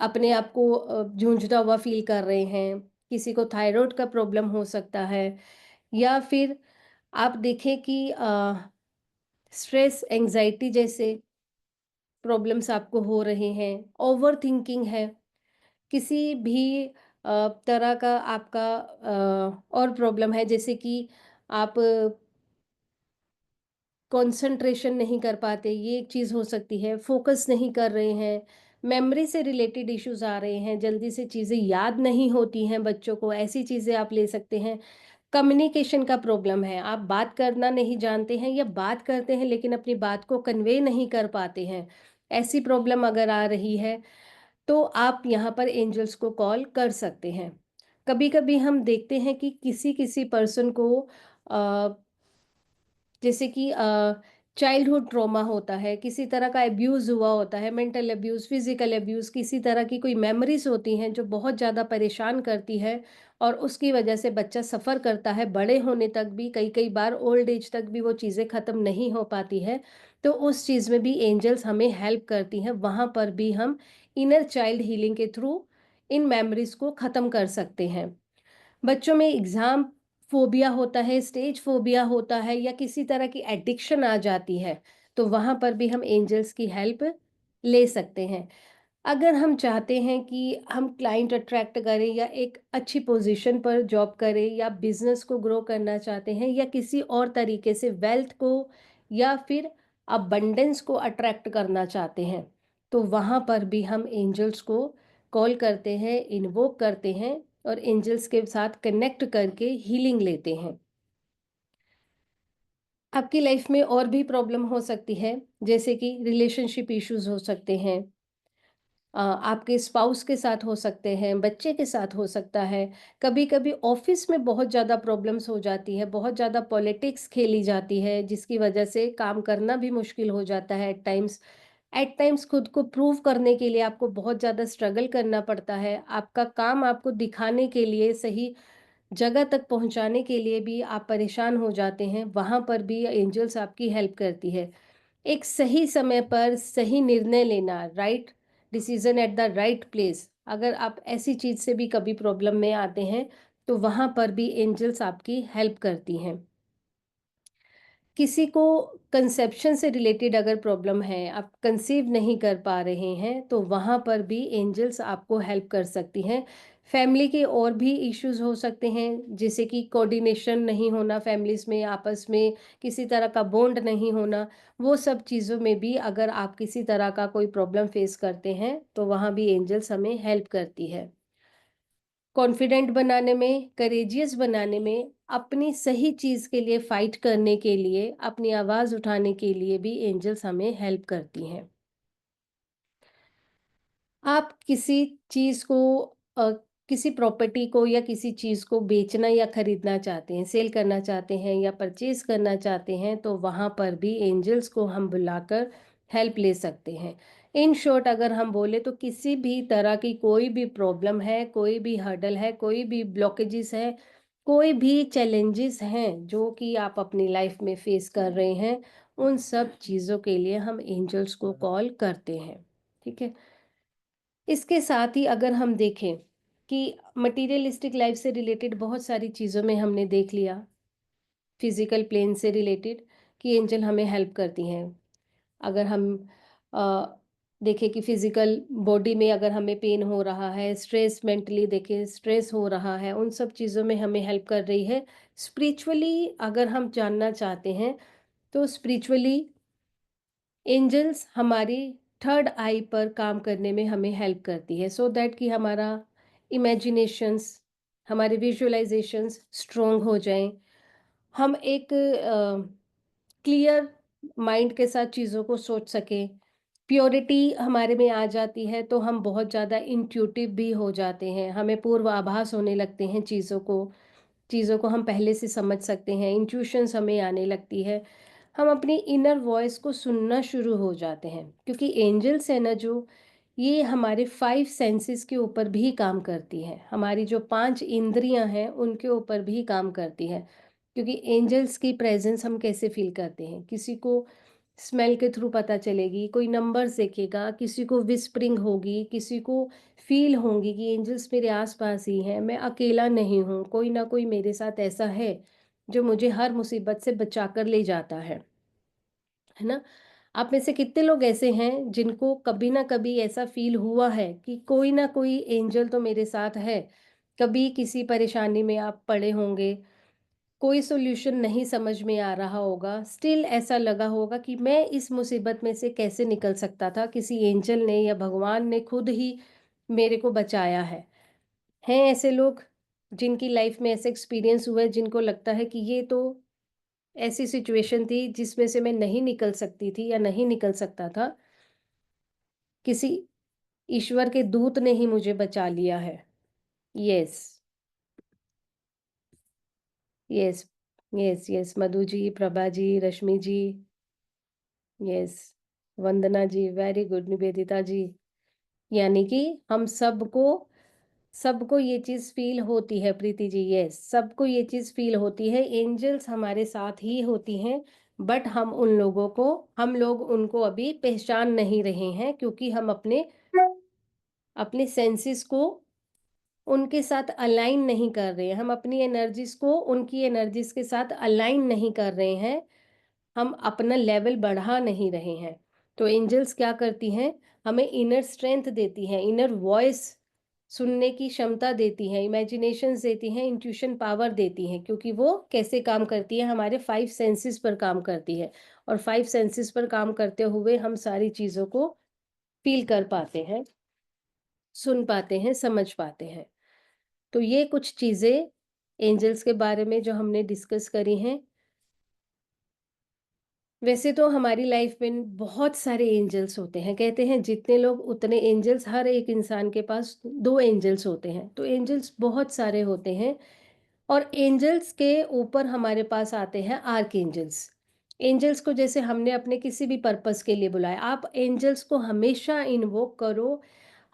अपने आप को झूझता हुआ फ़ील कर रहे हैं, किसी को थायरॉइड का प्रॉब्लम हो सकता है, या फिर आप देखें कि स्ट्रेस, एंग्ज़ायटी जैसे प्रॉब्लम्स आपको हो रहे हैं, ओवरथिंकिंग है, किसी भी तरह का आपका और प्रॉब्लम है, जैसे कि आप कंसंट्रेशन नहीं कर पाते, ये एक चीज़ हो सकती है, फ़ोकस नहीं कर रहे हैं, मेमोरी से रिलेटेड इश्यूज़ आ रहे हैं, जल्दी से चीज़ें याद नहीं होती हैं बच्चों को, ऐसी चीज़ें आप ले सकते हैं। कम्युनिकेशन का प्रॉब्लम है, आप बात करना नहीं जानते हैं, या बात करते हैं लेकिन अपनी बात को कन्वे नहीं कर पाते हैं, ऐसी प्रॉब्लम अगर आ रही है, तो आप यहाँ पर एंजल्स को कॉल कर सकते हैं। कभी-कभी हम देखते हैं कि किसी-किसी पर्सन को अ जैसे कि चाइल्डहुड ट्रॉमा होता है, किसी तरह का अब्यूज़ हुआ होता है, मेंटल अब्यूज़, फिज़िकल अब्यूज़, किसी तरह की कोई मेमोरीज़ होती हैं जो बहुत ज़्यादा परेशान करती है, और उसकी वजह से बच्चा सफ़र करता है, बड़े होने तक भी, कई-कई बार ओल्ड एज तक भी वो चीज़ें ख़त्म नहीं हो पाती हैं। तो उस चीज़ में भी एंजल्स हमें हेल्प करती हैं, वहाँ पर भी हम इनर चाइल्ड हीलिंग के थ्रू इन मेमोरीज़ को ख़त्म कर सकते हैं। बच्चों में एग्ज़ाम फ़ोबिया होता है, स्टेज फ़ोबिया होता है, या किसी तरह की एडिक्शन आ जाती है, तो वहाँ पर भी हम एंजल्स की हेल्प ले सकते हैं। अगर हम चाहते हैं कि हम क्लाइंट अट्रैक्ट करें, या एक अच्छी पोज़ीशन पर जॉब करें, या बिज़नेस को ग्रो करना चाहते हैं, या किसी और तरीके से वेल्थ को या फिर अबंडेंस को अट्रैक्ट करना चाहते हैं, तो वहाँ पर भी हम एंजल्स को कॉल करते हैं, इन्वोक करते हैं, और एंजल्स के साथ कनेक्ट करके हीलिंग लेते हैं। आपकी लाइफ में और भी प्रॉब्लम हो सकती है, जैसे कि रिलेशनशिप इश्यूज़ हो सकते हैं, आपके स्पाउस के साथ हो सकते हैं, बच्चे के साथ हो सकता है। कभी-कभी ऑफ़िस में बहुत ज़्यादा प्रॉब्लम्स हो जाती है, बहुत ज़्यादा पॉलिटिक्स खेली जाती है, जिसकी वजह से काम करना भी मुश्किल हो जाता है एट टाइम्स। एट टाइम्स खुद को प्रूव करने के लिए आपको बहुत ज़्यादा स्ट्रगल करना पड़ता है। आपका काम आपको दिखाने के लिए, सही जगह तक पहुँचाने के लिए भी आप परेशान हो जाते हैं, वहाँ पर भी एंजल्स आपकी हेल्प करती है। एक सही समय पर सही निर्णय लेना, right decision at the right place, अगर आप ऐसी चीज़ से भी कभी प्रॉब्लम में आते हैं, तो वहाँ पर भी एंजल्स आपकी हेल्प करती हैं। किसी को कंसेप्शन से रिलेटेड अगर प्रॉब्लम है, आप कंसीव नहीं कर पा रहे हैं, तो वहाँ पर भी एंजल्स आपको हेल्प कर सकती हैं। फैमिली के और भी इश्यूज़ हो सकते हैं, जैसे कि कोऑर्डिनेशन नहीं होना फैमिलीज़ में, आपस में किसी तरह का बॉन्ड नहीं होना, वो सब चीज़ों में भी अगर आप किसी तरह का कोई प्रॉब्लम फेस करते हैं, तो वहाँ भी एंजल्स हमें हेल्प करती है। कॉन्फिडेंट बनाने में, करेजियस बनाने में, अपनी सही चीज़ के लिए फाइट करने के लिए, अपनी आवाज़ उठाने के लिए भी एंजल्स हमें हेल्प करती हैं। आप किसी चीज़ को किसी प्रॉपर्टी को या किसी चीज़ को बेचना या खरीदना चाहते हैं, सेल करना चाहते हैं या परचेज करना चाहते हैं, तो वहाँ पर भी एंजल्स को हम बुलाकर हेल्प ले सकते हैं। इन शॉर्ट अगर हम बोले तो किसी भी तरह की कोई भी प्रॉब्लम है, कोई भी हर्डल है, कोई भी ब्लॉकेजेस है, कोई भी चैलेंजेस हैं जो कि आप अपनी लाइफ में फेस कर रहे हैं, उन सब चीज़ों के लिए हम एंजल्स को कॉल करते हैं। ठीक है। इसके साथ ही अगर हम देखें कि मटेरियलिस्टिक लाइफ से रिलेटेड बहुत सारी चीज़ों में हमने देख लिया, फिजिकल प्लेन से रिलेटेड, कि एंजल हमें हेल्प करती हैं। अगर हम अ, देखें कि फिजिकल बॉडी में अगर हमें पेन हो रहा है, स्ट्रेस, मेंटली देखें स्ट्रेस हो रहा है, उन सब चीज़ों में हमें हेल्प कर रही है। स्पिरिचुअली अगर हम जानना चाहते हैं तो स्पिरिचुअली एंजल्स हमारी थर्ड आई पर काम करने में हमें हेल्प करती है, सो दैट कि हमारा इमेजिनेशंस, हमारे विजुअलाइजेशंस स्ट्रोंग हो जाएं, हम एक क्लियर माइंड के साथ चीज़ों को सोच सकें, प्योरिटी हमारे में आ जाती है, तो हम बहुत ज़्यादा इंट्यूटिव भी हो जाते हैं, हमें पूर्वाभास होने लगते हैं चीज़ों को हम पहले से समझ सकते हैं, इंट्यूशंस हमें आने लगती है, हम अपनी इनर वॉइस को सुनना शुरू हो जाते हैं, क्योंकि एंजल्स है ना जो, ये हमारे 5 सेंसेस के ऊपर भी काम करती है, हमारी जो 5 इंद्रियां हैं उनके ऊपर भी काम करती है। क्योंकि एंजल्स की प्रेजेंस हम कैसे फील करते हैं, किसी को स्मेल के थ्रू पता चलेगी, कोई नंबर्स देखेगा, किसी को विस्परिंग होगी, किसी को फील होंगी कि एंजल्स मेरे आसपास ही हैं, मैं अकेला नहीं हूँ, कोई ना कोई मेरे साथ ऐसा है जो मुझे हर मुसीबत से बचा कर ले जाता है ना? आप में से कितने लोग ऐसे हैं जिनको कभी ना कभी ऐसा फील हुआ है कि कोई ना कोई एंजल तो मेरे साथ है? कभी किसी परेशानी में आप पड़े होंगे, कोई सॉल्यूशन नहीं समझ में आ रहा होगा, स्टिल ऐसा लगा होगा कि मैं इस मुसीबत में से कैसे निकल सकता था, किसी एंजल ने या भगवान ने खुद ही मेरे को बचाया है। हैं ऐसे लोग जिनकी लाइफ में ऐसे एक्सपीरियंस हुआ है, जिनको लगता है कि ये तो ऐसी सिचुएशन थी जिसमें से मैं नहीं निकल सकती थी या नहीं निकल सकता था, किसी ईश्वर के दूत ने ही मुझे बचा लिया है। Yes, yes, yes, yes, Madhu ji, Prabha ji, रश्मि जी, यस, वंदना जी, वेरी गुड, निवेदिता जी। यानी कि हम सबको सबको ये चीज़ फ़ील होती है, प्रीति जी, यस, सबको ये चीज़ फ़ील होती है, एंजल्स हमारे साथ ही होती हैं, बट हम लोग उनको अभी पहचान नहीं रहे हैं, क्योंकि हम अपने अपने सेंसेस को उनके साथ अलाइन नहीं कर रहे हैं, हम अपनी एनर्जीज़ को उनकी एनर्जीज़ के साथ अलाइन नहीं कर रहे हैं, हम अपना लेवल बढ़ा नहीं रहे हैं। तो एंजल्स क्या करती हैं, हमें इनर स्ट्रेंथ देती हैं, इनर वॉइस सुनने की क्षमता देती हैं, इमेजिनेशंस देती हैं, इंट्यूशन पावर देती हैं, क्योंकि वो कैसे काम करती है, हमारे 5 सेंसेस पर काम करती है, और 5 सेंसेस पर काम करते हुए हम सारी चीज़ों को फ़ील कर पाते हैं, सुन पाते हैं, समझ पाते हैं। तो ये कुछ चीज़ें एंजल्स के बारे में जो हमने डिस्कस करी हैं। वैसे तो हमारी लाइफ में बहुत सारे एंजल्स होते हैं, कहते हैं जितने लोग उतने एंजल्स, हर एक इंसान के पास 2 एंजल्स होते हैं, तो एंजल्स बहुत सारे होते हैं। और एंजल्स के ऊपर हमारे पास आते हैं आर्क एंजल्स। एंजल्स को जैसे हमने अपने किसी भी पर्पस के लिए बुलाया, आप एंजल्स को हमेशा इन्वोक करो,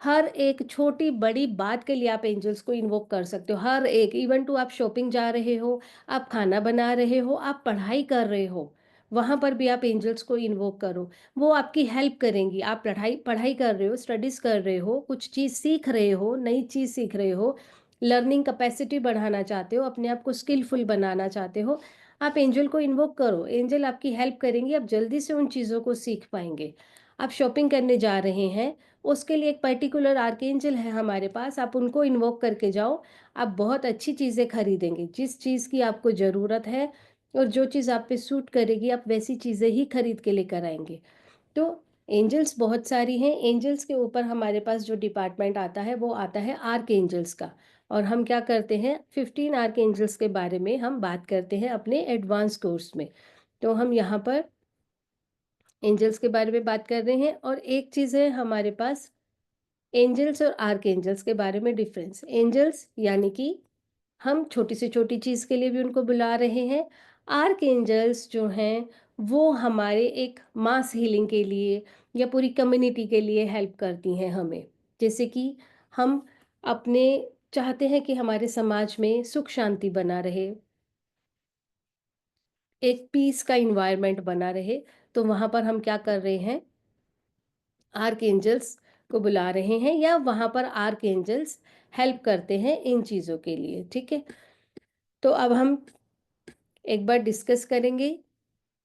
हर एक छोटी बड़ी बात के लिए आप एंजल्स को इन्वोक कर सकते हो, हर एक, इवन टू आप शॉपिंग जा रहे हो, आप खाना बना रहे हो, आप पढ़ाई कर रहे हो, वहाँ पर भी आप एंजल्स को इन्वोक करो, वो आपकी हेल्प करेंगी। आप पढ़ाई पढ़ाई कर रहे हो, स्टडीज़ कर रहे हो, कुछ चीज़ सीख रहे हो, नई चीज़ सीख रहे हो, लर्निंग कैपेसिटी बढ़ाना चाहते हो, अपने आप को स्किलफुल बनाना चाहते हो, आप एंजल को इन्वोक करो, एंजल आपकी हेल्प करेंगी, आप जल्दी से उन चीज़ों को सीख पाएँगे। आप शॉपिंग करने जा रहे हैं, उसके लिए एक पर्टिकुलर आर्कएंजल है हमारे पास, आप उनको इन्वोक करके जाओ, आप बहुत अच्छी चीज़ें खरीदेंगे। जिस चीज़ की आपको ज़रूरत है और जो चीज़ आप पे सूट करेगी, आप वैसी चीज़ें ही खरीद के लेकर आएँगे। तो एंजल्स बहुत सारी हैं, एंजल्स के ऊपर हमारे पास जो डिपार्टमेंट आता है वो आता है आर्क एंजल्स का। और हम क्या करते हैं, 15 आर्क एंजल्स के बारे में हम बात करते हैं अपने एडवांस कोर्स में। तो हम यहाँ पर एंजल्स के बारे में बात कर रहे हैं, और एक चीज़ है हमारे पास एंजल्स और आर्क एंजल्स के बारे में डिफरेंस। एंजल्स यानी कि हम छोटी से छोटी चीज़ के लिए भी उनको बुला रहे हैं। आर्क एंजल्स जो हैं वो हमारे एक मास हीलिंग के लिए या पूरी कम्युनिटी के लिए हेल्प करती हैं हमें। जैसे कि हम अपने चाहते हैं कि हमारे समाज में सुख शांति बना रहे, एक पीस का इन्वायरमेंट बना रहे, तो वहाँ पर हम क्या कर रहे हैं, आर्क एंजल्स को बुला रहे हैं या वहाँ पर आर्क एंजल्स हेल्प करते हैं इन चीज़ों के लिए। ठीक है, तो अब हम एक बार डिस्कस करेंगे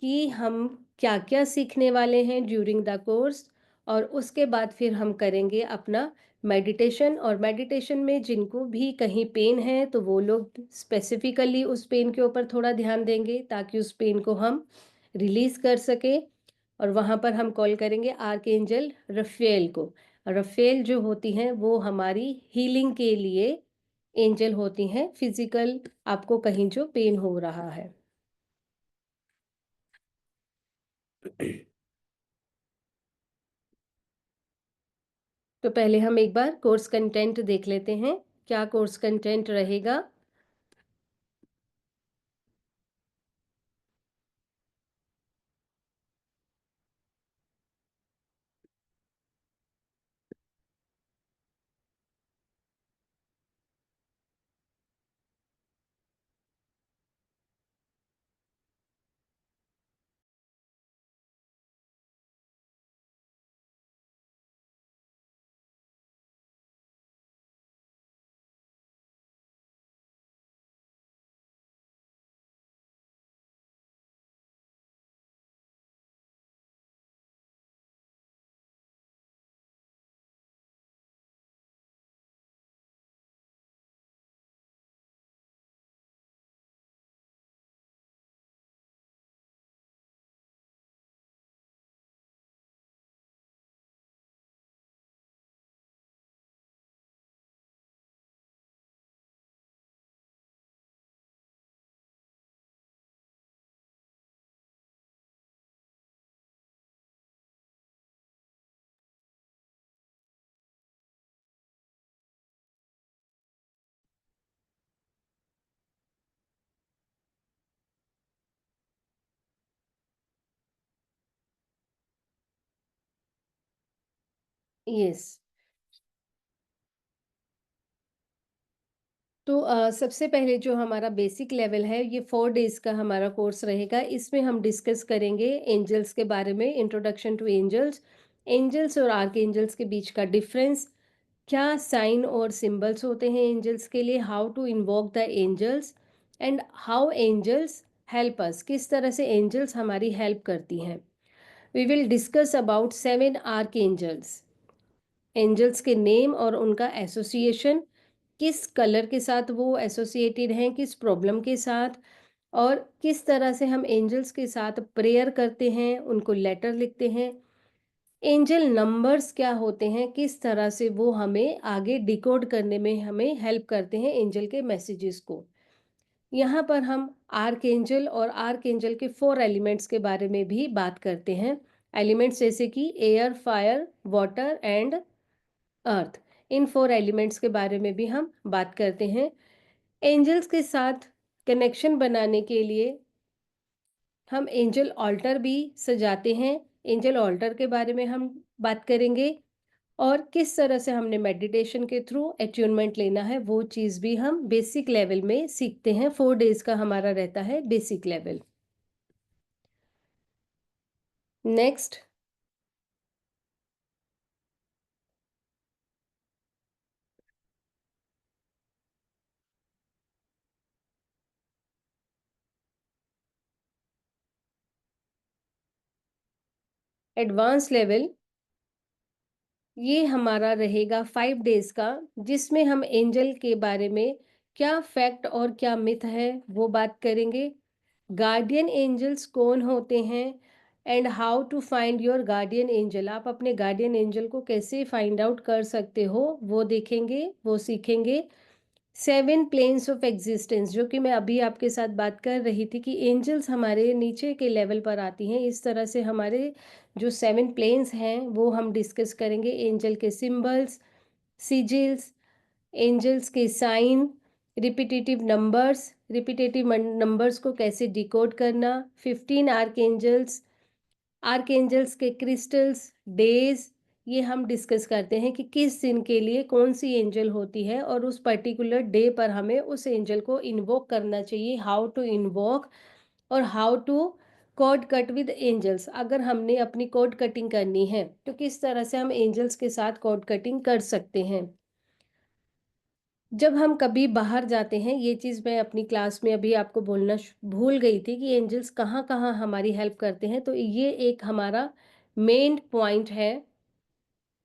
कि हम क्या-क्या सीखने वाले हैं ड्यूरिंग द कोर्स, और उसके बाद फिर हम करेंगे अपना मेडिटेशन। और मेडिटेशन में जिनको भी कहीं पेन है तो वो लोग स्पेसिफिकली उस पेन के ऊपर थोड़ा ध्यान देंगे ताकि उस पेन को हम रिलीज़ कर सकें। और वहाँ पर हम कॉल करेंगे आर्कएंजल रफ़ेल को। रफ़ेल जो होती हैं वो हमारी हीलिंग के लिए एंजल होती हैं, फिज़िकल आपको कहीं जो पेन हो रहा है। तो पहले हम एक बार कोर्स कंटेंट देख लेते हैं, क्या कोर्स कंटेंट रहेगा। यस। तो सबसे पहले जो हमारा बेसिक लेवल है ये 4 डेज़ का हमारा कोर्स रहेगा। इसमें हम डिस्कस करेंगे एंजल्स के बारे में, इंट्रोडक्शन टू एंजल्स, एंजल्स और आर्कएंजल्स के बीच का डिफरेंस, क्या साइन और सिंबल्स होते हैं एंजल्स के लिए, how to invoke the angels and how angels help us, किस तरह से एंजल्स हमारी हेल्प करती हैं। We will discuss about 7 archangels, angels के नेम और उनका एसोसिएशन, किस कलर के साथ वो एसोसिएटेड हैं, किस प्रॉब्लम के साथ, और किस तरह से हम एंजल्स के साथ प्रेयर करते हैं, उनको लेटर लिखते हैं। एंजल नंबर्स क्या होते हैं, किस तरह से वो हमें आगे डिकोड करने में हमें हेल्प करते हैं एंजल के मैसेजेस को। यहाँ पर हम आर्क एंजल और आर्क एंजल के 4 एलिमेंट्स के बारे में भी बात करते हैं। एलिमेंट्स जैसे कि air, fire, water and earth, in 4 elements के बारे में भी हम बात करते हैं। एंजल्स के साथ कनेक्शन बनाने के लिए हम एंजल ऑल्टर भी सजाते हैं। एंजल ऑल्टर के बारे में हम बात करेंगे, और किस तरह से हमने मेडिटेशन के थ्रू अट्यूनमेंट लेना है वो चीज़ भी हम बेसिक लेवल में सीखते हैं। 4 डेज़ का हमारा रहता है basic level. Next, advance level, ये हमारा रहेगा 5 डेज़ का, जिसमें हम एंजल के बारे में क्या फैक्ट और क्या मिथ है वो बात करेंगे। गार्डियन एंजल्स कौन होते हैं and how to find your guardian angel, आप अपने गार्डियन एंजल को कैसे फाइंड आउट कर सकते हो वो देखेंगे, वो सीखेंगे। 7 प्लेन्स ऑफ एग्जिस्टेंस, जो कि मैं अभी आपके साथ बात कर रही थी कि एंजल्स हमारे नीचे के लेवल पर आती हैं, इस तरह से हमारे जो 7 प्लेन्स हैं वो हम डिस्कस करेंगे। एंजल के सिंबल्स, सिजिल्स, एंजल्स के साइन, रिपीटेटिव नंबर्स को कैसे डिकोड करना, 15 आर्कएंजल्स, आर्कएंजल्स के क्रिस्टल्स, डेज, ये हम डिस्कस करते हैं कि किस दिन के लिए कौन सी एंजल होती है और उस पर्टिकुलर डे पर हमें उस एंजल को इन्वोक करना चाहिए, हाउ टू इन्वोक और how to cord cut with angels. अगर हमने अपनी कॉर्ड कटिंग करनी है तो किस तरह से हम एंजल्स के साथ कॉर्ड कटिंग कर सकते हैं। जब हम कभी बाहर जाते हैं, ये चीज़ मैं अपनी क्लास में अभी आपको बोलना भूल गई थी कि एंजल्स कहाँ कहाँ हमारी हेल्प करते हैं, तो ये एक हमारा मेन पॉइंट है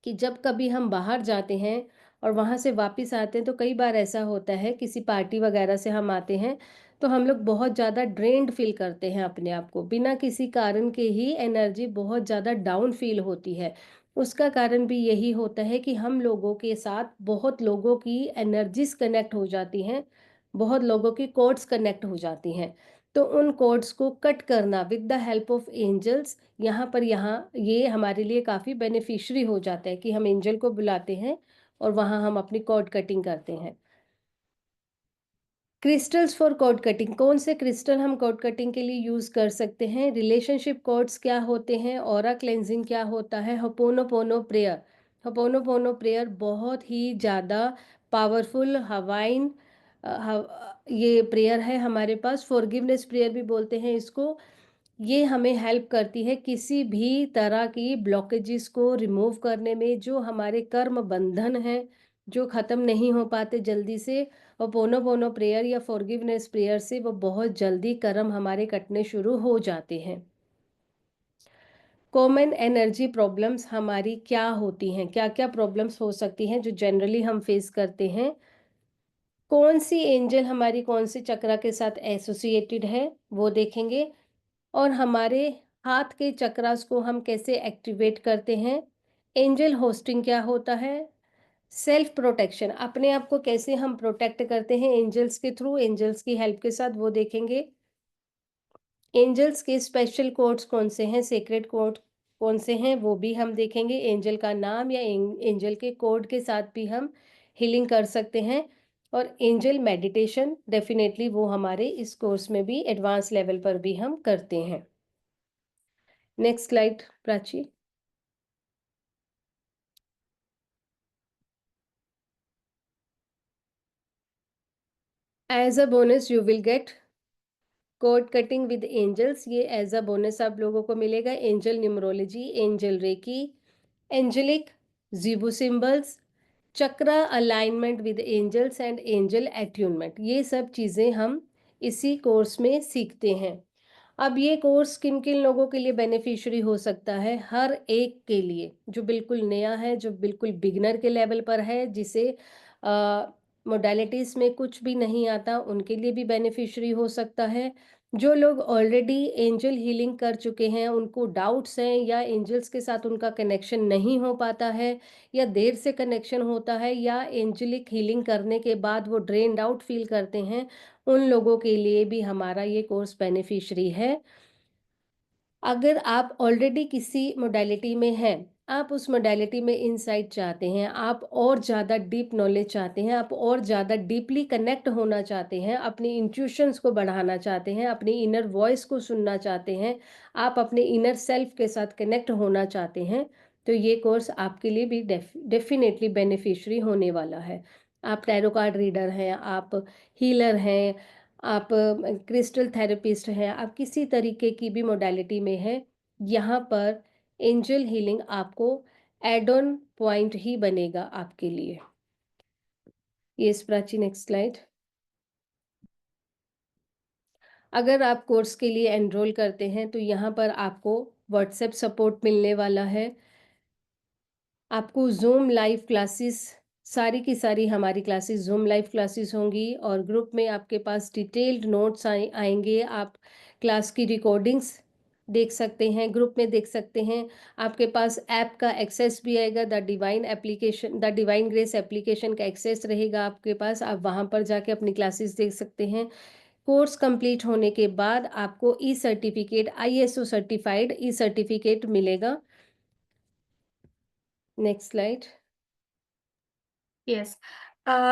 कि जब कभी हम बाहर जाते हैं और वहाँ से वापस आते हैं तो कई बार ऐसा होता है, किसी पार्टी वगैरह से हम आते हैं तो हम लोग बहुत ज़्यादा ड्रेन्ड फील करते हैं अपने आप को, बिना किसी कारण के ही एनर्जी बहुत ज़्यादा डाउन फील होती है। उसका कारण भी यही होता है कि हम लोगों के साथ बहुत लोगों की एनर्जीज कनेक्ट हो जाती हैं, बहुत लोगों की कोड्स कनेक्ट हो जाती हैं। तो उन कोड्स को कट करना with the help of angels, यहाँ ये हमारे लिए काफ़ी बेनिफिशियरी हो जाता है कि हम एंजल को बुलाते हैं और वहाँ हम अपनी कॉर्ड कटिंग करते हैं। क्रिस्टल्स फॉर कॉर्ड कटिंग, कौन से क्रिस्टल हम कॉर्ड कटिंग के लिए यूज़ कर सकते हैं, रिलेशनशिप कॉर्ड्स क्या होते हैं, ऑरा क्लेंजिंग क्या होता है, होपोनोपोनो प्रेयर। होपोनोपोनो प्रेयर बहुत ही ज़्यादा पावरफुल हवाइन ये प्रेयर है हमारे पास, फॉरगिवनेस प्रेयर भी बोलते हैं इसको। ये हमें हेल्प करती है किसी भी तरह की ब्लॉकेजेस को रिमूव करने में, जो हमारे कर्म बंधन हैं जो ख़त्म नहीं हो पाते जल्दी से, और पोनो पोनो प्रेयर या फॉरगिवनेस प्रेयर से वो बहुत जल्दी कर्म हमारे कटने शुरू हो जाते हैं। कॉमन एनर्जी प्रॉब्लम्स हमारी क्या होती हैं, क्या क्या प्रॉब्लम्स हो सकती हैं जो जनरली हम फेस करते हैं, कौन सी एंजल हमारी कौन सी चक्रा के साथ एसोसिएटेड है वो देखेंगे, और हमारे हाथ के चक्रास को हम कैसे एक्टिवेट करते हैं, एंजल होस्टिंग क्या होता है, सेल्फ प्रोटेक्शन, अपने आप को कैसे हम प्रोटेक्ट करते हैं एंजल्स के थ्रू, एंजल्स की हेल्प के साथ, वो देखेंगे। एंजल्स के स्पेशल कोड्स कौन से हैं, सीक्रेट कोड कौन से हैं वो भी हम देखेंगे, एंजल का नाम या एंजल के कोड के साथ भी हम हीलिंग कर सकते हैं, और एंजल मेडिटेशन डेफिनेटली वो हमारे इस कोर्स में भी एडवांस लेवल पर भी हम करते हैं। Next slide Prachi. As a bonus you will get cord cutting with angels, ये एज अ बोनस आप लोगों को मिलेगा, angel numerology, angel reiki, angelic Jibu symbols, chakra alignment with angels and angel attunement, ये सब चीज़ें हम इसी कोर्स में सीखते हैं। अब ये कोर्स किन किन लोगों के लिए बेनिफिशियरी हो सकता है, हर एक के लिए, जो बिल्कुल नया है, जो बिल्कुल बिगनर के लेवल पर है, जिसे मोडालिटीज़ में कुछ भी नहीं आता, उनके लिए भी बेनिफिशियरी हो सकता है। जो लोग ऑलरेडी एंजल हीलिंग कर चुके हैं, उनको डाउट्स हैं या एंजल्स के साथ उनका कनेक्शन नहीं हो पाता है या देर से कनेक्शन होता है, या एंजलिक हीलिंग करने के बाद वो ड्रेन्ड आउट फील करते हैं, उन लोगों के लिए भी हमारा ये कोर्स बेनिफिशियरी है। अगर आप ऑलरेडी किसी मोडालिटी में हैं, आप उस मोडालिटी में इनसाइट चाहते हैं, आप और ज़्यादा डीप नॉलेज चाहते हैं, आप और ज़्यादा डीपली कनेक्ट होना चाहते हैं, अपनी इंट्यूशंस को बढ़ाना चाहते हैं, अपनी इनर वॉइस को सुनना चाहते हैं, आप अपने इनर सेल्फ के साथ कनेक्ट होना चाहते हैं, तो ये कोर्स आपके लिए भी डेफिनेटली बेनिफिशियरी होने वाला है। आप टैरो कार्ड रीडर हैं, आप हीलर हैं, आप क्रिस्टल थेरेपिस्ट हैं, आप किसी तरीके की भी मोडालिटी में हैं, यहाँ पर एंजल हीलिंग आपको एड ऑन पॉइंट ही बनेगा आपके लिए। ये प्राची, नेक्स्ट स्लाइड। अगर आप कोर्स के लिए एनरोल करते हैं तो यहाँ पर आपको व्हाट्सएप सपोर्ट मिलने वाला है, आपको जूम लाइव क्लासेस, सारी की सारी हमारी क्लासेस जूम लाइव क्लासेस होंगी, और ग्रुप में आपके पास डिटेल्ड नोट्स आएंगे, आप क्लास की रिकॉर्डिंग्स देख सकते हैं, ग्रुप में देख सकते हैं, आपके पास ऐप का एक्सेस भी आएगा, द डिवाइन ग्रेस एप्लीकेशन का एक्सेस रहेगा आपके पास, आप वहाँ पर जाके अपनी क्लासेस देख सकते हैं। कोर्स कंप्लीट होने के बाद आपको ई सर्टिफिकेट, ISO सर्टिफाइड ई सर्टिफिकेट मिलेगा। Next slide. यस।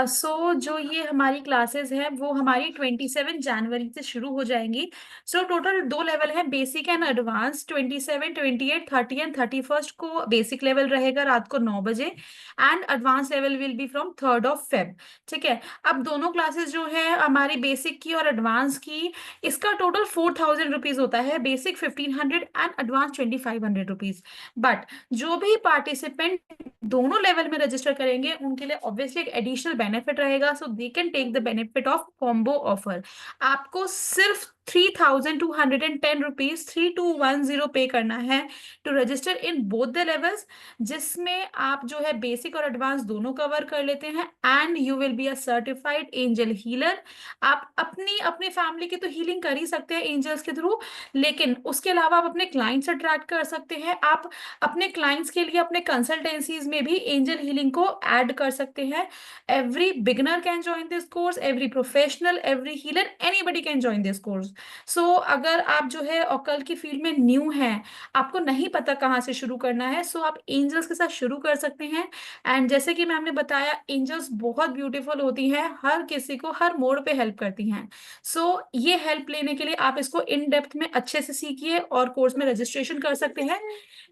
सो जो ये हमारी क्लासेस हैं वो हमारी 27 जनवरी से शुरू हो जाएंगी। सो टोटल दो लेवल है, basic and advance. 27, 28, 30 and 31st को बेसिक लेवल रहेगा रात को 9 बजे, and advance level will be from 3rd of Feb। ठीक है। अब दोनों क्लासेस जो है हमारी बेसिक की और एडवांस की, इसका टोटल 4000 रुपीज होता है। Basic 1500 and advance 2500 rupees. But जो भी पार्टिसिपेंट दोनों लेवल में रजिस्टर करेंगे उनके लिए ऑब्वियसली एक एडिशनल बेनिफिट रहेगा, so they can take the benefit of combo offer. आपको सिर्फ 3210 रुपीज 3210 पे करना है to register in both the levels, जिसमें आप जो है बेसिक और एडवांस दोनों कवर कर लेते हैं, and you will be a certified angel healer. आप अपनी अपनी फैमिली की तो हीलिंग कर ही सकते हैं एंजल्स के थ्रू, लेकिन उसके अलावा आप अपने क्लाइंट्स अट्रैक्ट कर सकते हैं। आप अपने क्लाइंट्स के लिए अपने कंसल्टेंसीज में भी एंजल हीलिंग को ऐड कर सकते हैं। Every beginner can join this course, every professional, every healer, anybody can join this course. So अगर आप जो है ऑकल की फील्ड में न्यू हैं, आपको नहीं पता कहाँ से शुरू करना है, सो आप एंजल्स के साथ शुरू कर सकते हैं। एंड जैसे कि मैम ने बताया, एंजल्स बहुत ब्यूटीफुल होती हैं, हर किसी को हर मोड़ पे हेल्प करती हैं। सो ये हेल्प लेने के लिए आप इसको इन डेप्थ में अच्छे से सीखिए और कोर्स में रजिस्ट्रेशन कर सकते हैं।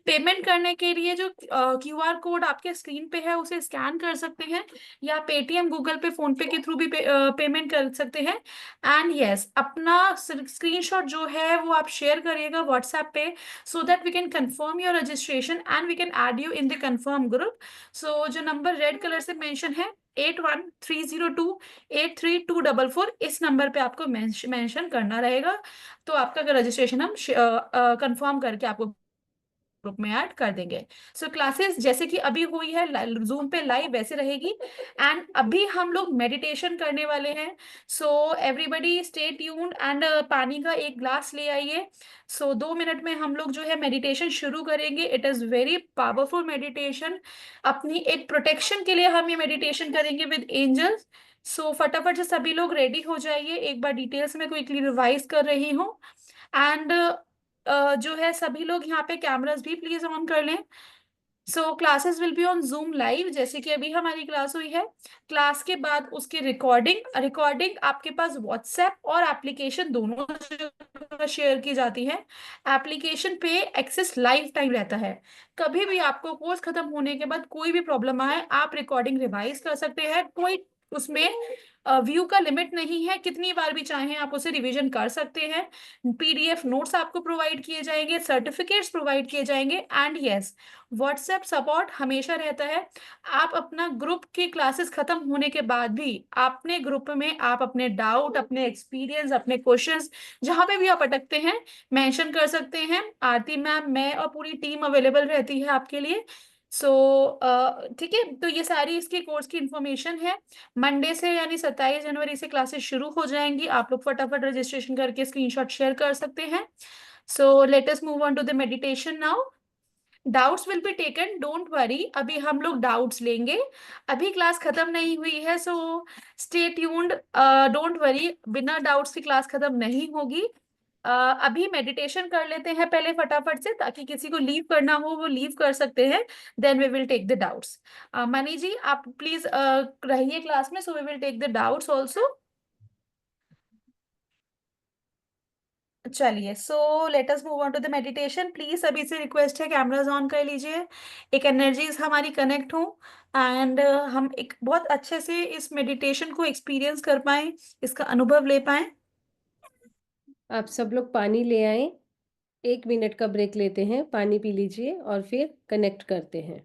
पेमेंट करने के लिए जो QR कोड आपके स्क्रीन पे है उसे स्कैन कर सकते हैं, या पेटीएम, गूगल पे, फोन पे के थ्रू भी पेमेंट कर सकते हैं। एंड यस, अपना स्क्रीनशॉट जो है वो आप शेयर करिएगा व्हाट्सएप पे, so that we can confirm your registration and we can add you in the confirm group. So जो नंबर रेड कलर से मेंशन है, 8130283244, इस नंबर पे आपको मेंशन करना रहेगा। तो आपका रजिस्ट्रेशन हम कंफर्म करके आपको ग्रुप में ऐड कर देंगे। सो क्लासेस जैसे कि अभी हुई है जूम पे लाइव, वैसे रहेगी। एंड अभी हम लोग मेडिटेशन करने वाले हैं। So everybody stay tuned, and पानी का एक ग्लास ले आइए। सो 2 मिनट में हम लोग जो है मेडिटेशन शुरू करेंगे। It is very powerful meditation. अपनी एक प्रोटेक्शन के लिए हम ये मेडिटेशन करेंगे विद एंजल्स। सो फटाफट से सभी लोग रेडी हो जाइए। एक बार डिटेल्स में क्विकली रिवाइज कर रही हूँ। एंड जो है सभी लोग यहाँ पे कैमरास भी प्लीज ऑन कर लें। So classes will be on Zoom live, जैसे कि अभी हमारी क्लास हुई है। क्लास के बाद उसकी रिकॉर्डिंग रिकॉर्डिंग आपके पास व्हाट्सएप और एप्लीकेशन दोनों जगह शेयर की जाती है। एप्लीकेशन पे एक्सेस लाइफ टाइम रहता है। कभी भी आपको कोर्स खत्म होने के बाद कोई भी प्रॉब्लम आए, आप रिकॉर्डिंग रिवाइज कर सकते हैं। कोई उसमें व्यू का लिमिट नहीं है, कितनी बार भी चाहें आप उसे रिवीजन कर सकते हैं। PDF नोट्स आपको प्रोवाइड किए जाएंगे, सर्टिफिकेट्स प्रोवाइड किए जाएंगे, एंड यस, व्हाट्सएप सपोर्ट हमेशा रहता है। आप अपना ग्रुप की क्लासेस खत्म होने के बाद भी अपने ग्रुप में आप अपने डाउट, अपने एक्सपीरियंस, अपने क्वेश्चंस जहां पे भी आप अटकते हैं मेंशन कर सकते हैं। आरती मैम, मैं और पूरी टीम अवेलेबल रहती है आपके लिए। सो ठीक है, तो ये सारी इसके कोर्स की इंफॉर्मेशन है। मंडे से यानी 27 जनवरी से क्लासेस शुरू हो जाएंगी। आप लोग फटाफट रजिस्ट्रेशन करके स्क्रीनशॉट शेयर कर सकते हैं। So let us move on to the meditation now. Doubts will be taken, don't worry, अभी हम लोग डाउट्स लेंगे। अभी क्लास खत्म नहीं हुई है, so stay tuned, don't worry, बिना डाउट्स की क्लास खत्म नहीं होगी। अभी मेडिटेशन कर लेते हैं पहले फटाफट से, ताकि किसी को लीव करना हो वो लीव कर सकते हैं। Then we will take the doubts. Mani ji, आप प्लीज रहिए क्लास में, so we will take the doubts also. चलिए, so let us move on to the meditation. Please सभी से रिक्वेस्ट है कैमराज ऑन कर लीजिए, एक एनर्जीज हमारी कनेक्ट हो, एंड हम एक बहुत अच्छे से इस मेडिटेशन को एक्सपीरियंस कर पाए, इसका अनुभव ले पाए। आप सब लोग पानी ले आए। 1 मिनट का ब्रेक लेते हैं, पानी पी लीजिए और फिर कनेक्ट करते हैं।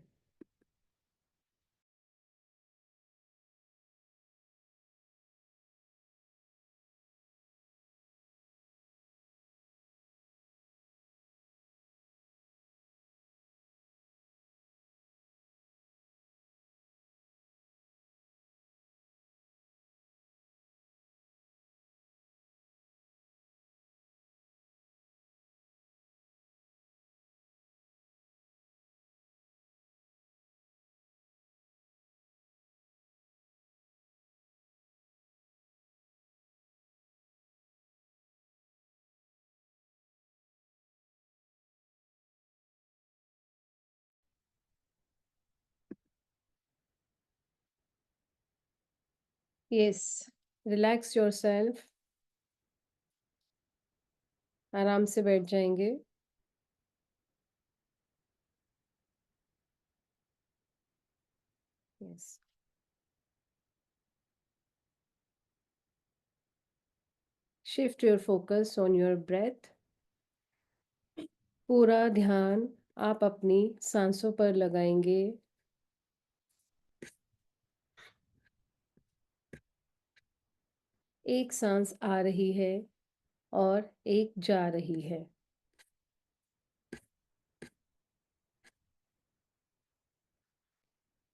यस, रिलैक्स योरसेल्फ, आराम से बैठ जाएँगे। Yes. Shift your focus on your breath. पूरा ध्यान आप अपनी साँसों पर लगाएँगे। एक साँस आ रही है और एक जा रही है।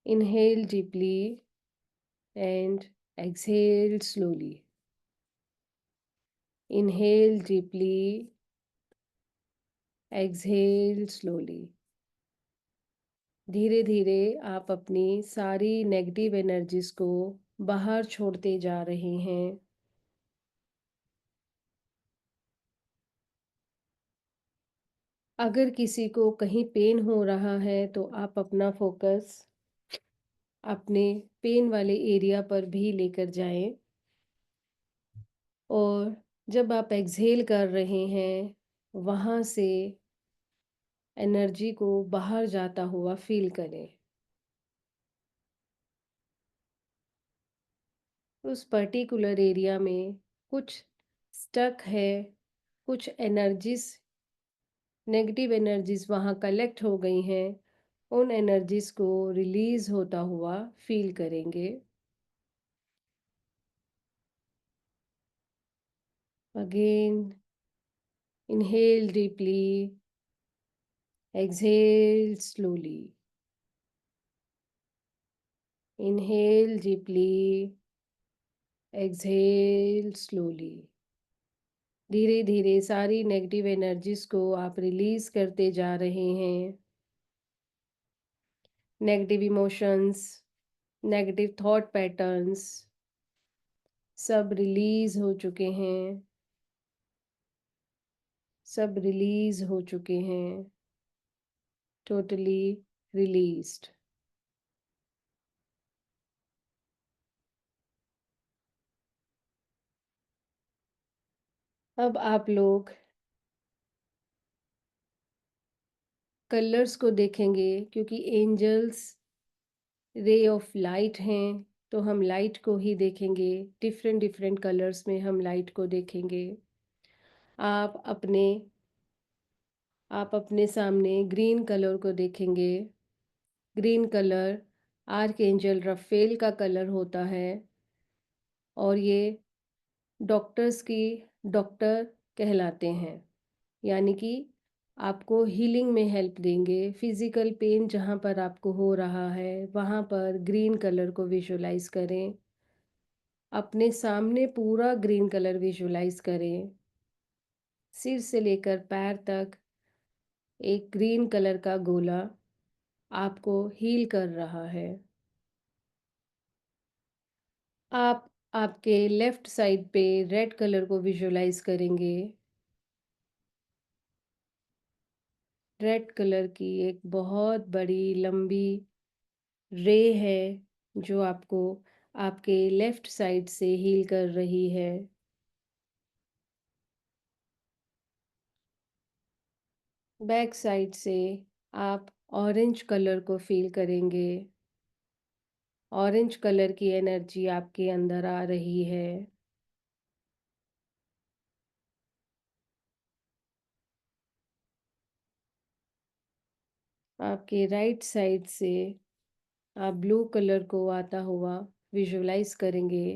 Inhale deeply and exhale slowly. Inhale deeply, exhale slowly. धीरे धीरे आप अपनी सारी नेगेटिव एनर्जीज को बाहर छोड़ते जा रहे हैं। अगर किसी को कहीं पेन हो रहा है तो आप अपना फोकस अपने पेन वाले एरिया पर भी लेकर जाएं। और जब आप एक्सहेल कर रहे हैं वहाँ से एनर्जी को बाहर जाता हुआ फील करें। उस पर्टिकुलर एरिया में कुछ स्टक है, कुछ एनर्जीज, नेगेटिव एनर्जीज वहाँ कलेक्ट हो गई हैं। उन एनर्जीज को रिलीज होता हुआ फील करेंगे। Again, inhale deeply, exhale slowly. Inhale deeply, exhale slowly. धीरे धीरे सारी नेगेटिव एनर्जीज को आप रिलीज करते जा रहे हैं। Negative emotions, negative thought patterns सब रिलीज हो चुके हैं, सब रिलीज हो चुके हैं, टोटली रिलीज्ड। अब आप लोग कलर्स को देखेंगे क्योंकि एंजल्स रे ऑफ लाइट हैं, तो हम लाइट को ही देखेंगे। डिफरेंट डिफरेंट कलर्स में हम लाइट को देखेंगे। आप अपने आप अपने सामने ग्रीन कलर को देखेंगे। ग्रीन कलर आर्कएंजल रफेल का कलर होता है और ये डॉक्टर्स की डॉक्टर कहलाते हैं, यानी कि आपको हीलिंग में हेल्प देंगे। फिजिकल पेन जहाँ पर आपको हो रहा है वहाँ पर ग्रीन कलर को विजुलाइज करें। अपने सामने पूरा ग्रीन कलर विजुलाइज करें। सिर से लेकर पैर तक एक ग्रीन कलर का गोला आपको हील कर रहा है। आप आपके लेफ्ट साइड पे रेड कलर को विजुलाइज करेंगे। रेड कलर की एक बहुत बड़ी लंबी रे है जो आपको आपके लेफ्ट साइड से हील कर रही है। बैक साइड से आप ऑरेंज कलर को फील करेंगे। ऑरेंज कलर की एनर्जी आपके अंदर आ रही है। आपके राइट साइड से आप ब्लू कलर को आता हुआ विजुलाइज करेंगे।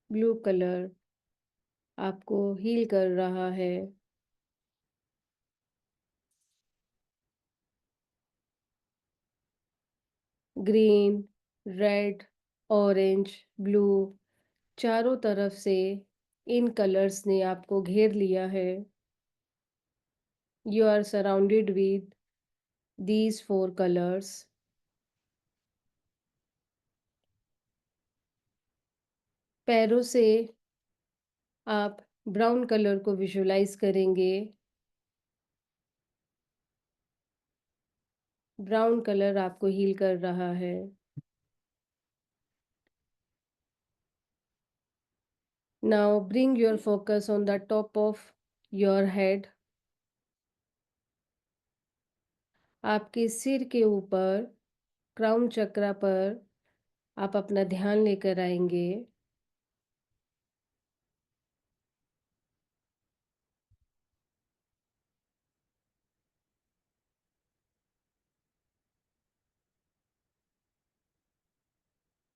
ब्लू कलर आपको हील कर रहा है। ग्रीन, रेड, ऑरेंज, ब्लू, चारों तरफ से इन कलर्स ने आपको घेर लिया है। You are surrounded with these four colors. पैरों से आप ब्राउन कलर को विजुलाइज करेंगे। ब्राउन कलर आपको हील कर रहा है। Now bring your focus on the top of your head. आपके सिर के ऊपर क्राउन चक्रा पर आप अपना ध्यान लेकर आएंगे।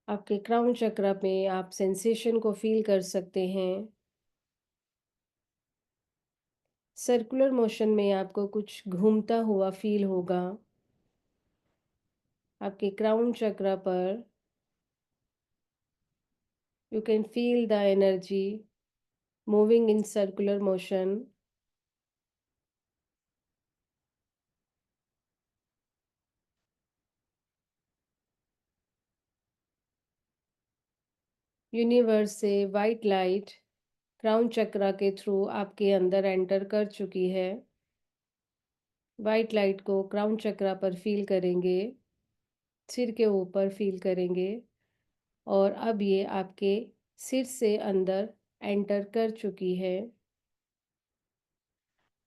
आपके क्राउन चक्रा में आप सेंसेशन को फील कर सकते हैं। सर्कुलर मोशन में आपको कुछ घूमता हुआ फील होगा। आपके क्राउन चक्रा पर you can feel the energy moving in circular motion. Universe से वाइट लाइट क्राउन चक्रा के थ्रू आपके अंदर एंटर कर चुकी है। वाइट लाइट को क्राउन चक्रा पर फील करेंगे, सिर के ऊपर फील करेंगे और अब ये आपके सिर से अंदर एंटर कर चुकी है।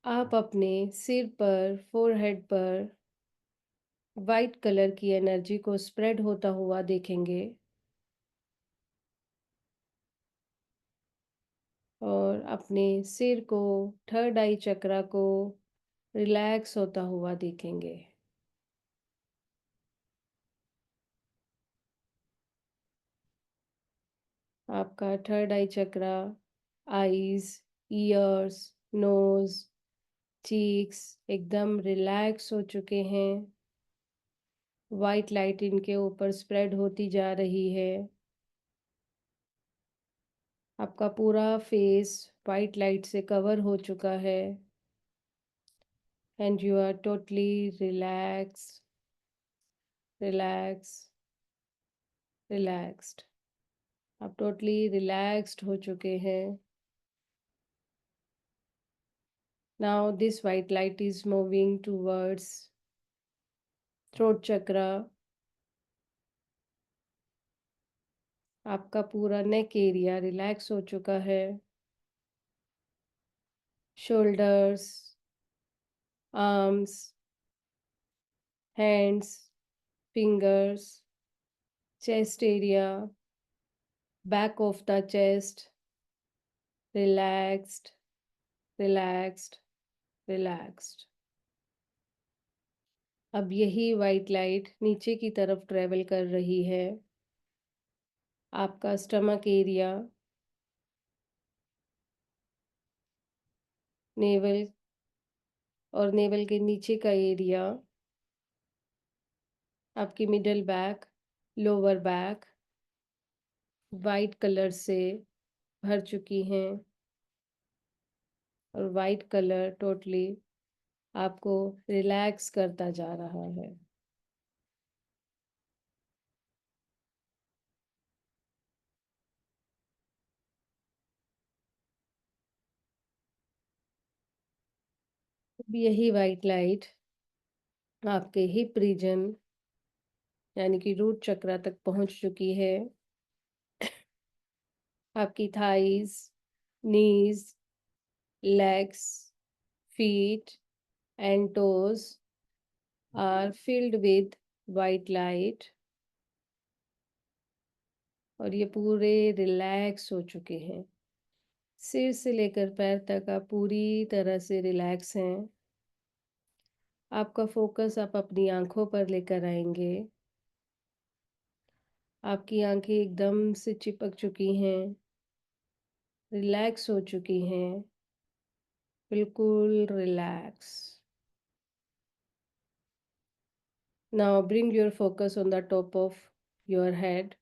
आप अपने सिर पर, फोरहेड पर वाइट कलर की एनर्जी को स्प्रेड होता हुआ देखेंगे और अपने सिर को, थर्ड आई चक्रा को रिलैक्स होता हुआ देखेंगे। आपका थर्ड आई चक्रा, आईज, ईयर्स, नोज, चीक्स एकदम रिलैक्स हो चुके हैं। वाइट लाइट इनके ऊपर स्प्रेड होती जा रही है। आपका पूरा फेस वाइट लाइट से कवर हो चुका है and you are totally relax, relax, relaxed. आप टोटली रिलैक्स्ड हो चुके हैं। Now this white light is moving towards throat chakra. आपका पूरा नेक एरिया रिलैक्स हो चुका है। Shoulders, arms, hands, fingers, chest area, back of the chest, relaxed, relaxed, relaxed. अब यही वाइट लाइट नीचे की तरफ ट्रेवल कर रही है। आपका स्टमक एरिया, नेवल और नेवल के नीचे का एरिया, आपकी middle back, lower back white colour से भर चुकी हैं और वाइट कलर टोटली आपको रिलैक्स करता जा रहा है। अब यही वाइट लाइट आपके हिप रीजन यानी कि रूट चक्रा तक पहुंच चुकी है। आपकी thighs, knees, legs, feet and toes are filled with white light और ये पूरे रिलैक्स हो चुके हैं। सिर से लेकर पैर तक आप पूरी तरह से रिलैक्स हैं। आपका फोकस आप अपनी आंखों पर लेकर आएंगे। आपकी आंखें एकदम से चिपक चुकी हैं, रिलैक्स हो चुकी हैं, बिल्कुल relax. Now bring your focus on the top of your head.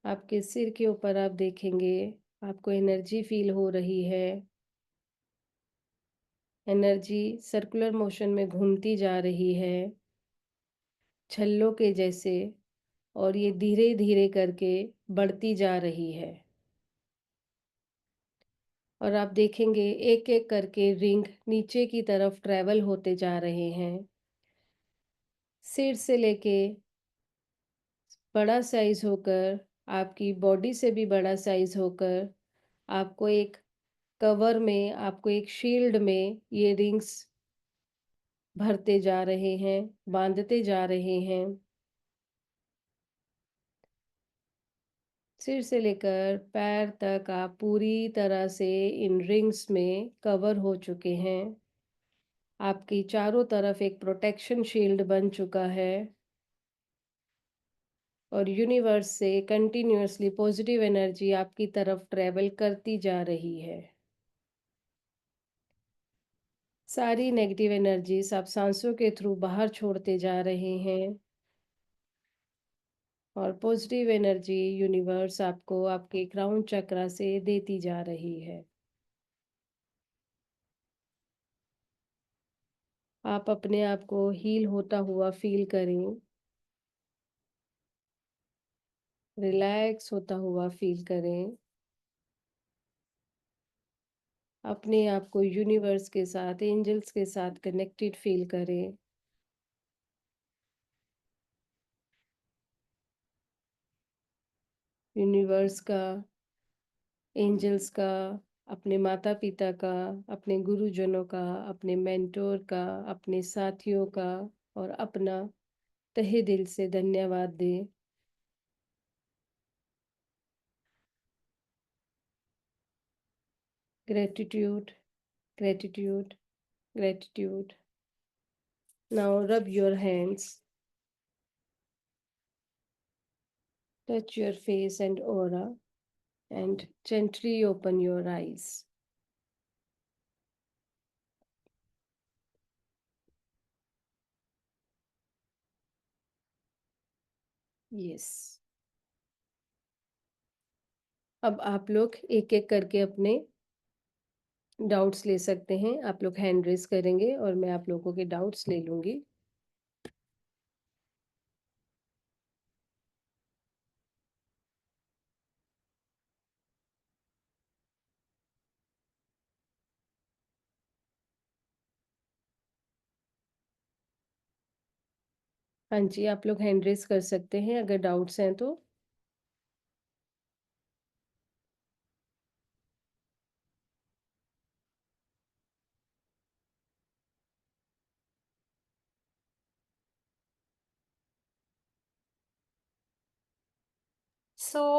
आपके सिर के ऊपर आप देखेंगे, आपको एनर्जी फील हो रही है। एनर्जी सर्कुलर मोशन में घूमती जा रही है, छल्लों के जैसे, और ये धीरे धीरे करके बढ़ती जा रही है। और आप देखेंगे एक एक करके रिंग नीचे की तरफ ट्रैवल होते जा रहे हैं। सिर से लेके बड़ा साइज होकर, आपकी बॉडी से भी बड़ा साइज होकर, आपको एक कवर में, आपको एक शील्ड में ये रिंग्स भरते जा रहे हैं, बांधते जा रहे हैं। सिर से लेकर पैर तक आप पूरी तरह से इन रिंग्स में कवर हो चुके हैं। आपकी चारों तरफ एक प्रोटेक्शन शील्ड बन चुका है और यूनिवर्स से कंटिन्यूअसली पॉजिटिव एनर्जी आपकी तरफ ट्रैवल करती जा रही है। सारी नेगेटिव एनर्जीज आप सांसों के थ्रू बाहर छोड़ते जा रहे हैं और पॉजिटिव एनर्जी यूनिवर्स आपको आपके क्राउन चक्रा से देती जा रही है। आप अपने आप को हील होता हुआ फील करें, रिलैक्स होता हुआ फील करें। अपने आप को यूनिवर्स के साथ, एंजल्स के साथ कनेक्टेड फील करें। यूनिवर्स का, एंजल्स का, अपने माता-पिता का, अपने गुरुजनों का, अपने मेंटोर का, अपने साथियों का और अपना तहे दिल से धन्यवाद दें। Gratitude, gratitude, gratitude. Now rub your hands, touch your face and aura, and gently open your eyes. Yes. अब आप लोग एक-एक करके अपने डाउट्स ले सकते हैं। आप लोग हैंड रेज़ करेंगे और मैं आप लोगों के डाउट्स ले लूँगी। हाँ जी, आप लोग हैंड रेज़ कर सकते हैं अगर डाउट्स हैं तो।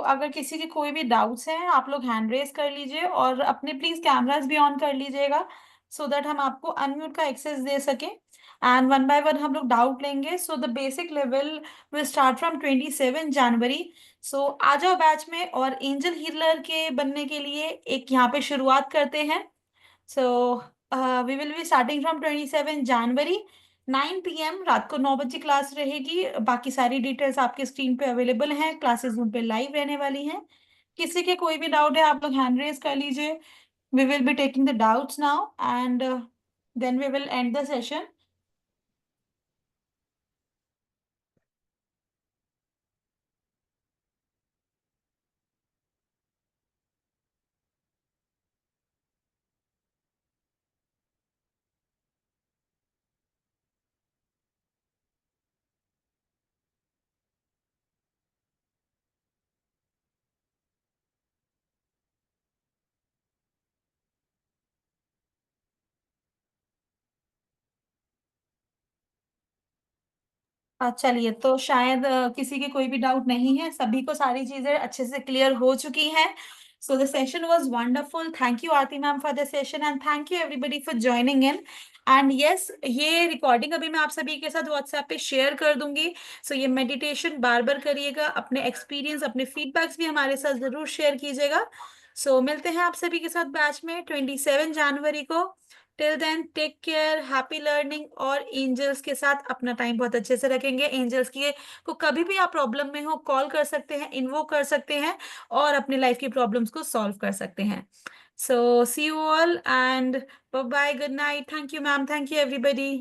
अगर किसी के कोई भी डाउट्स हैं आप लोग हैंड रेज कर लीजिए और अपने प्लीज कैमरास भी ऑन कर लीजिएगा सो दैट हम आपको अनम्यूट का एक्सेस दे सके एंड वन बाय वन हम लोग डाउट लेंगे। So the basic level will start from 27 जनवरी। सो आ जाओ बैच में और एंजल हीलर के बनने के लिए एक यहाँ पे शुरुआत करते हैं। So we will be starting from 27 January 9 PM रात को 9 बजे क्लास रहेगी। बाकी सारी डिटेल्स आपके स्क्रीन पे अवेलेबल हैं। क्लासेस उन पे लाइव रहने वाली हैं। किसी के कोई भी डाउट है आप लोग हैंड रेज कर लीजिए। We will be taking the doubts now and then we will end the session. चलिए तो शायद किसी के कोई भी डाउट नहीं है। सभी को सारी चीजें अच्छे से क्लियर हो चुकी हैं। So the session was wonderful. Thank you Aarti ma'am for the session and thank you everybody for joining in. And yes, ये रिकॉर्डिंग अभी मैं आप सभी के साथ व्हाट्सएप पे शेयर कर दूंगी। सो ये मेडिटेशन बार बार करिएगा। अपने एक्सपीरियंस, अपने फीडबैक्स भी हमारे साथ जरूर शेयर कीजिएगा। सो मिलते हैं आप सभी के साथ बैच में 27 जनवरी को। Till then take care, happy learning और एंजल्स के साथ अपना टाइम बहुत अच्छे से रखेंगे। एंजल्स की को कभी भी आप प्रॉब्लम में हो कॉल कर सकते हैं, इन्वोक कर सकते हैं और अपनी लाइफ की प्रॉब्लम्स को सॉल्व कर सकते हैं। So see you all and bye bye, good night. Thank you ma'am, thank you everybody.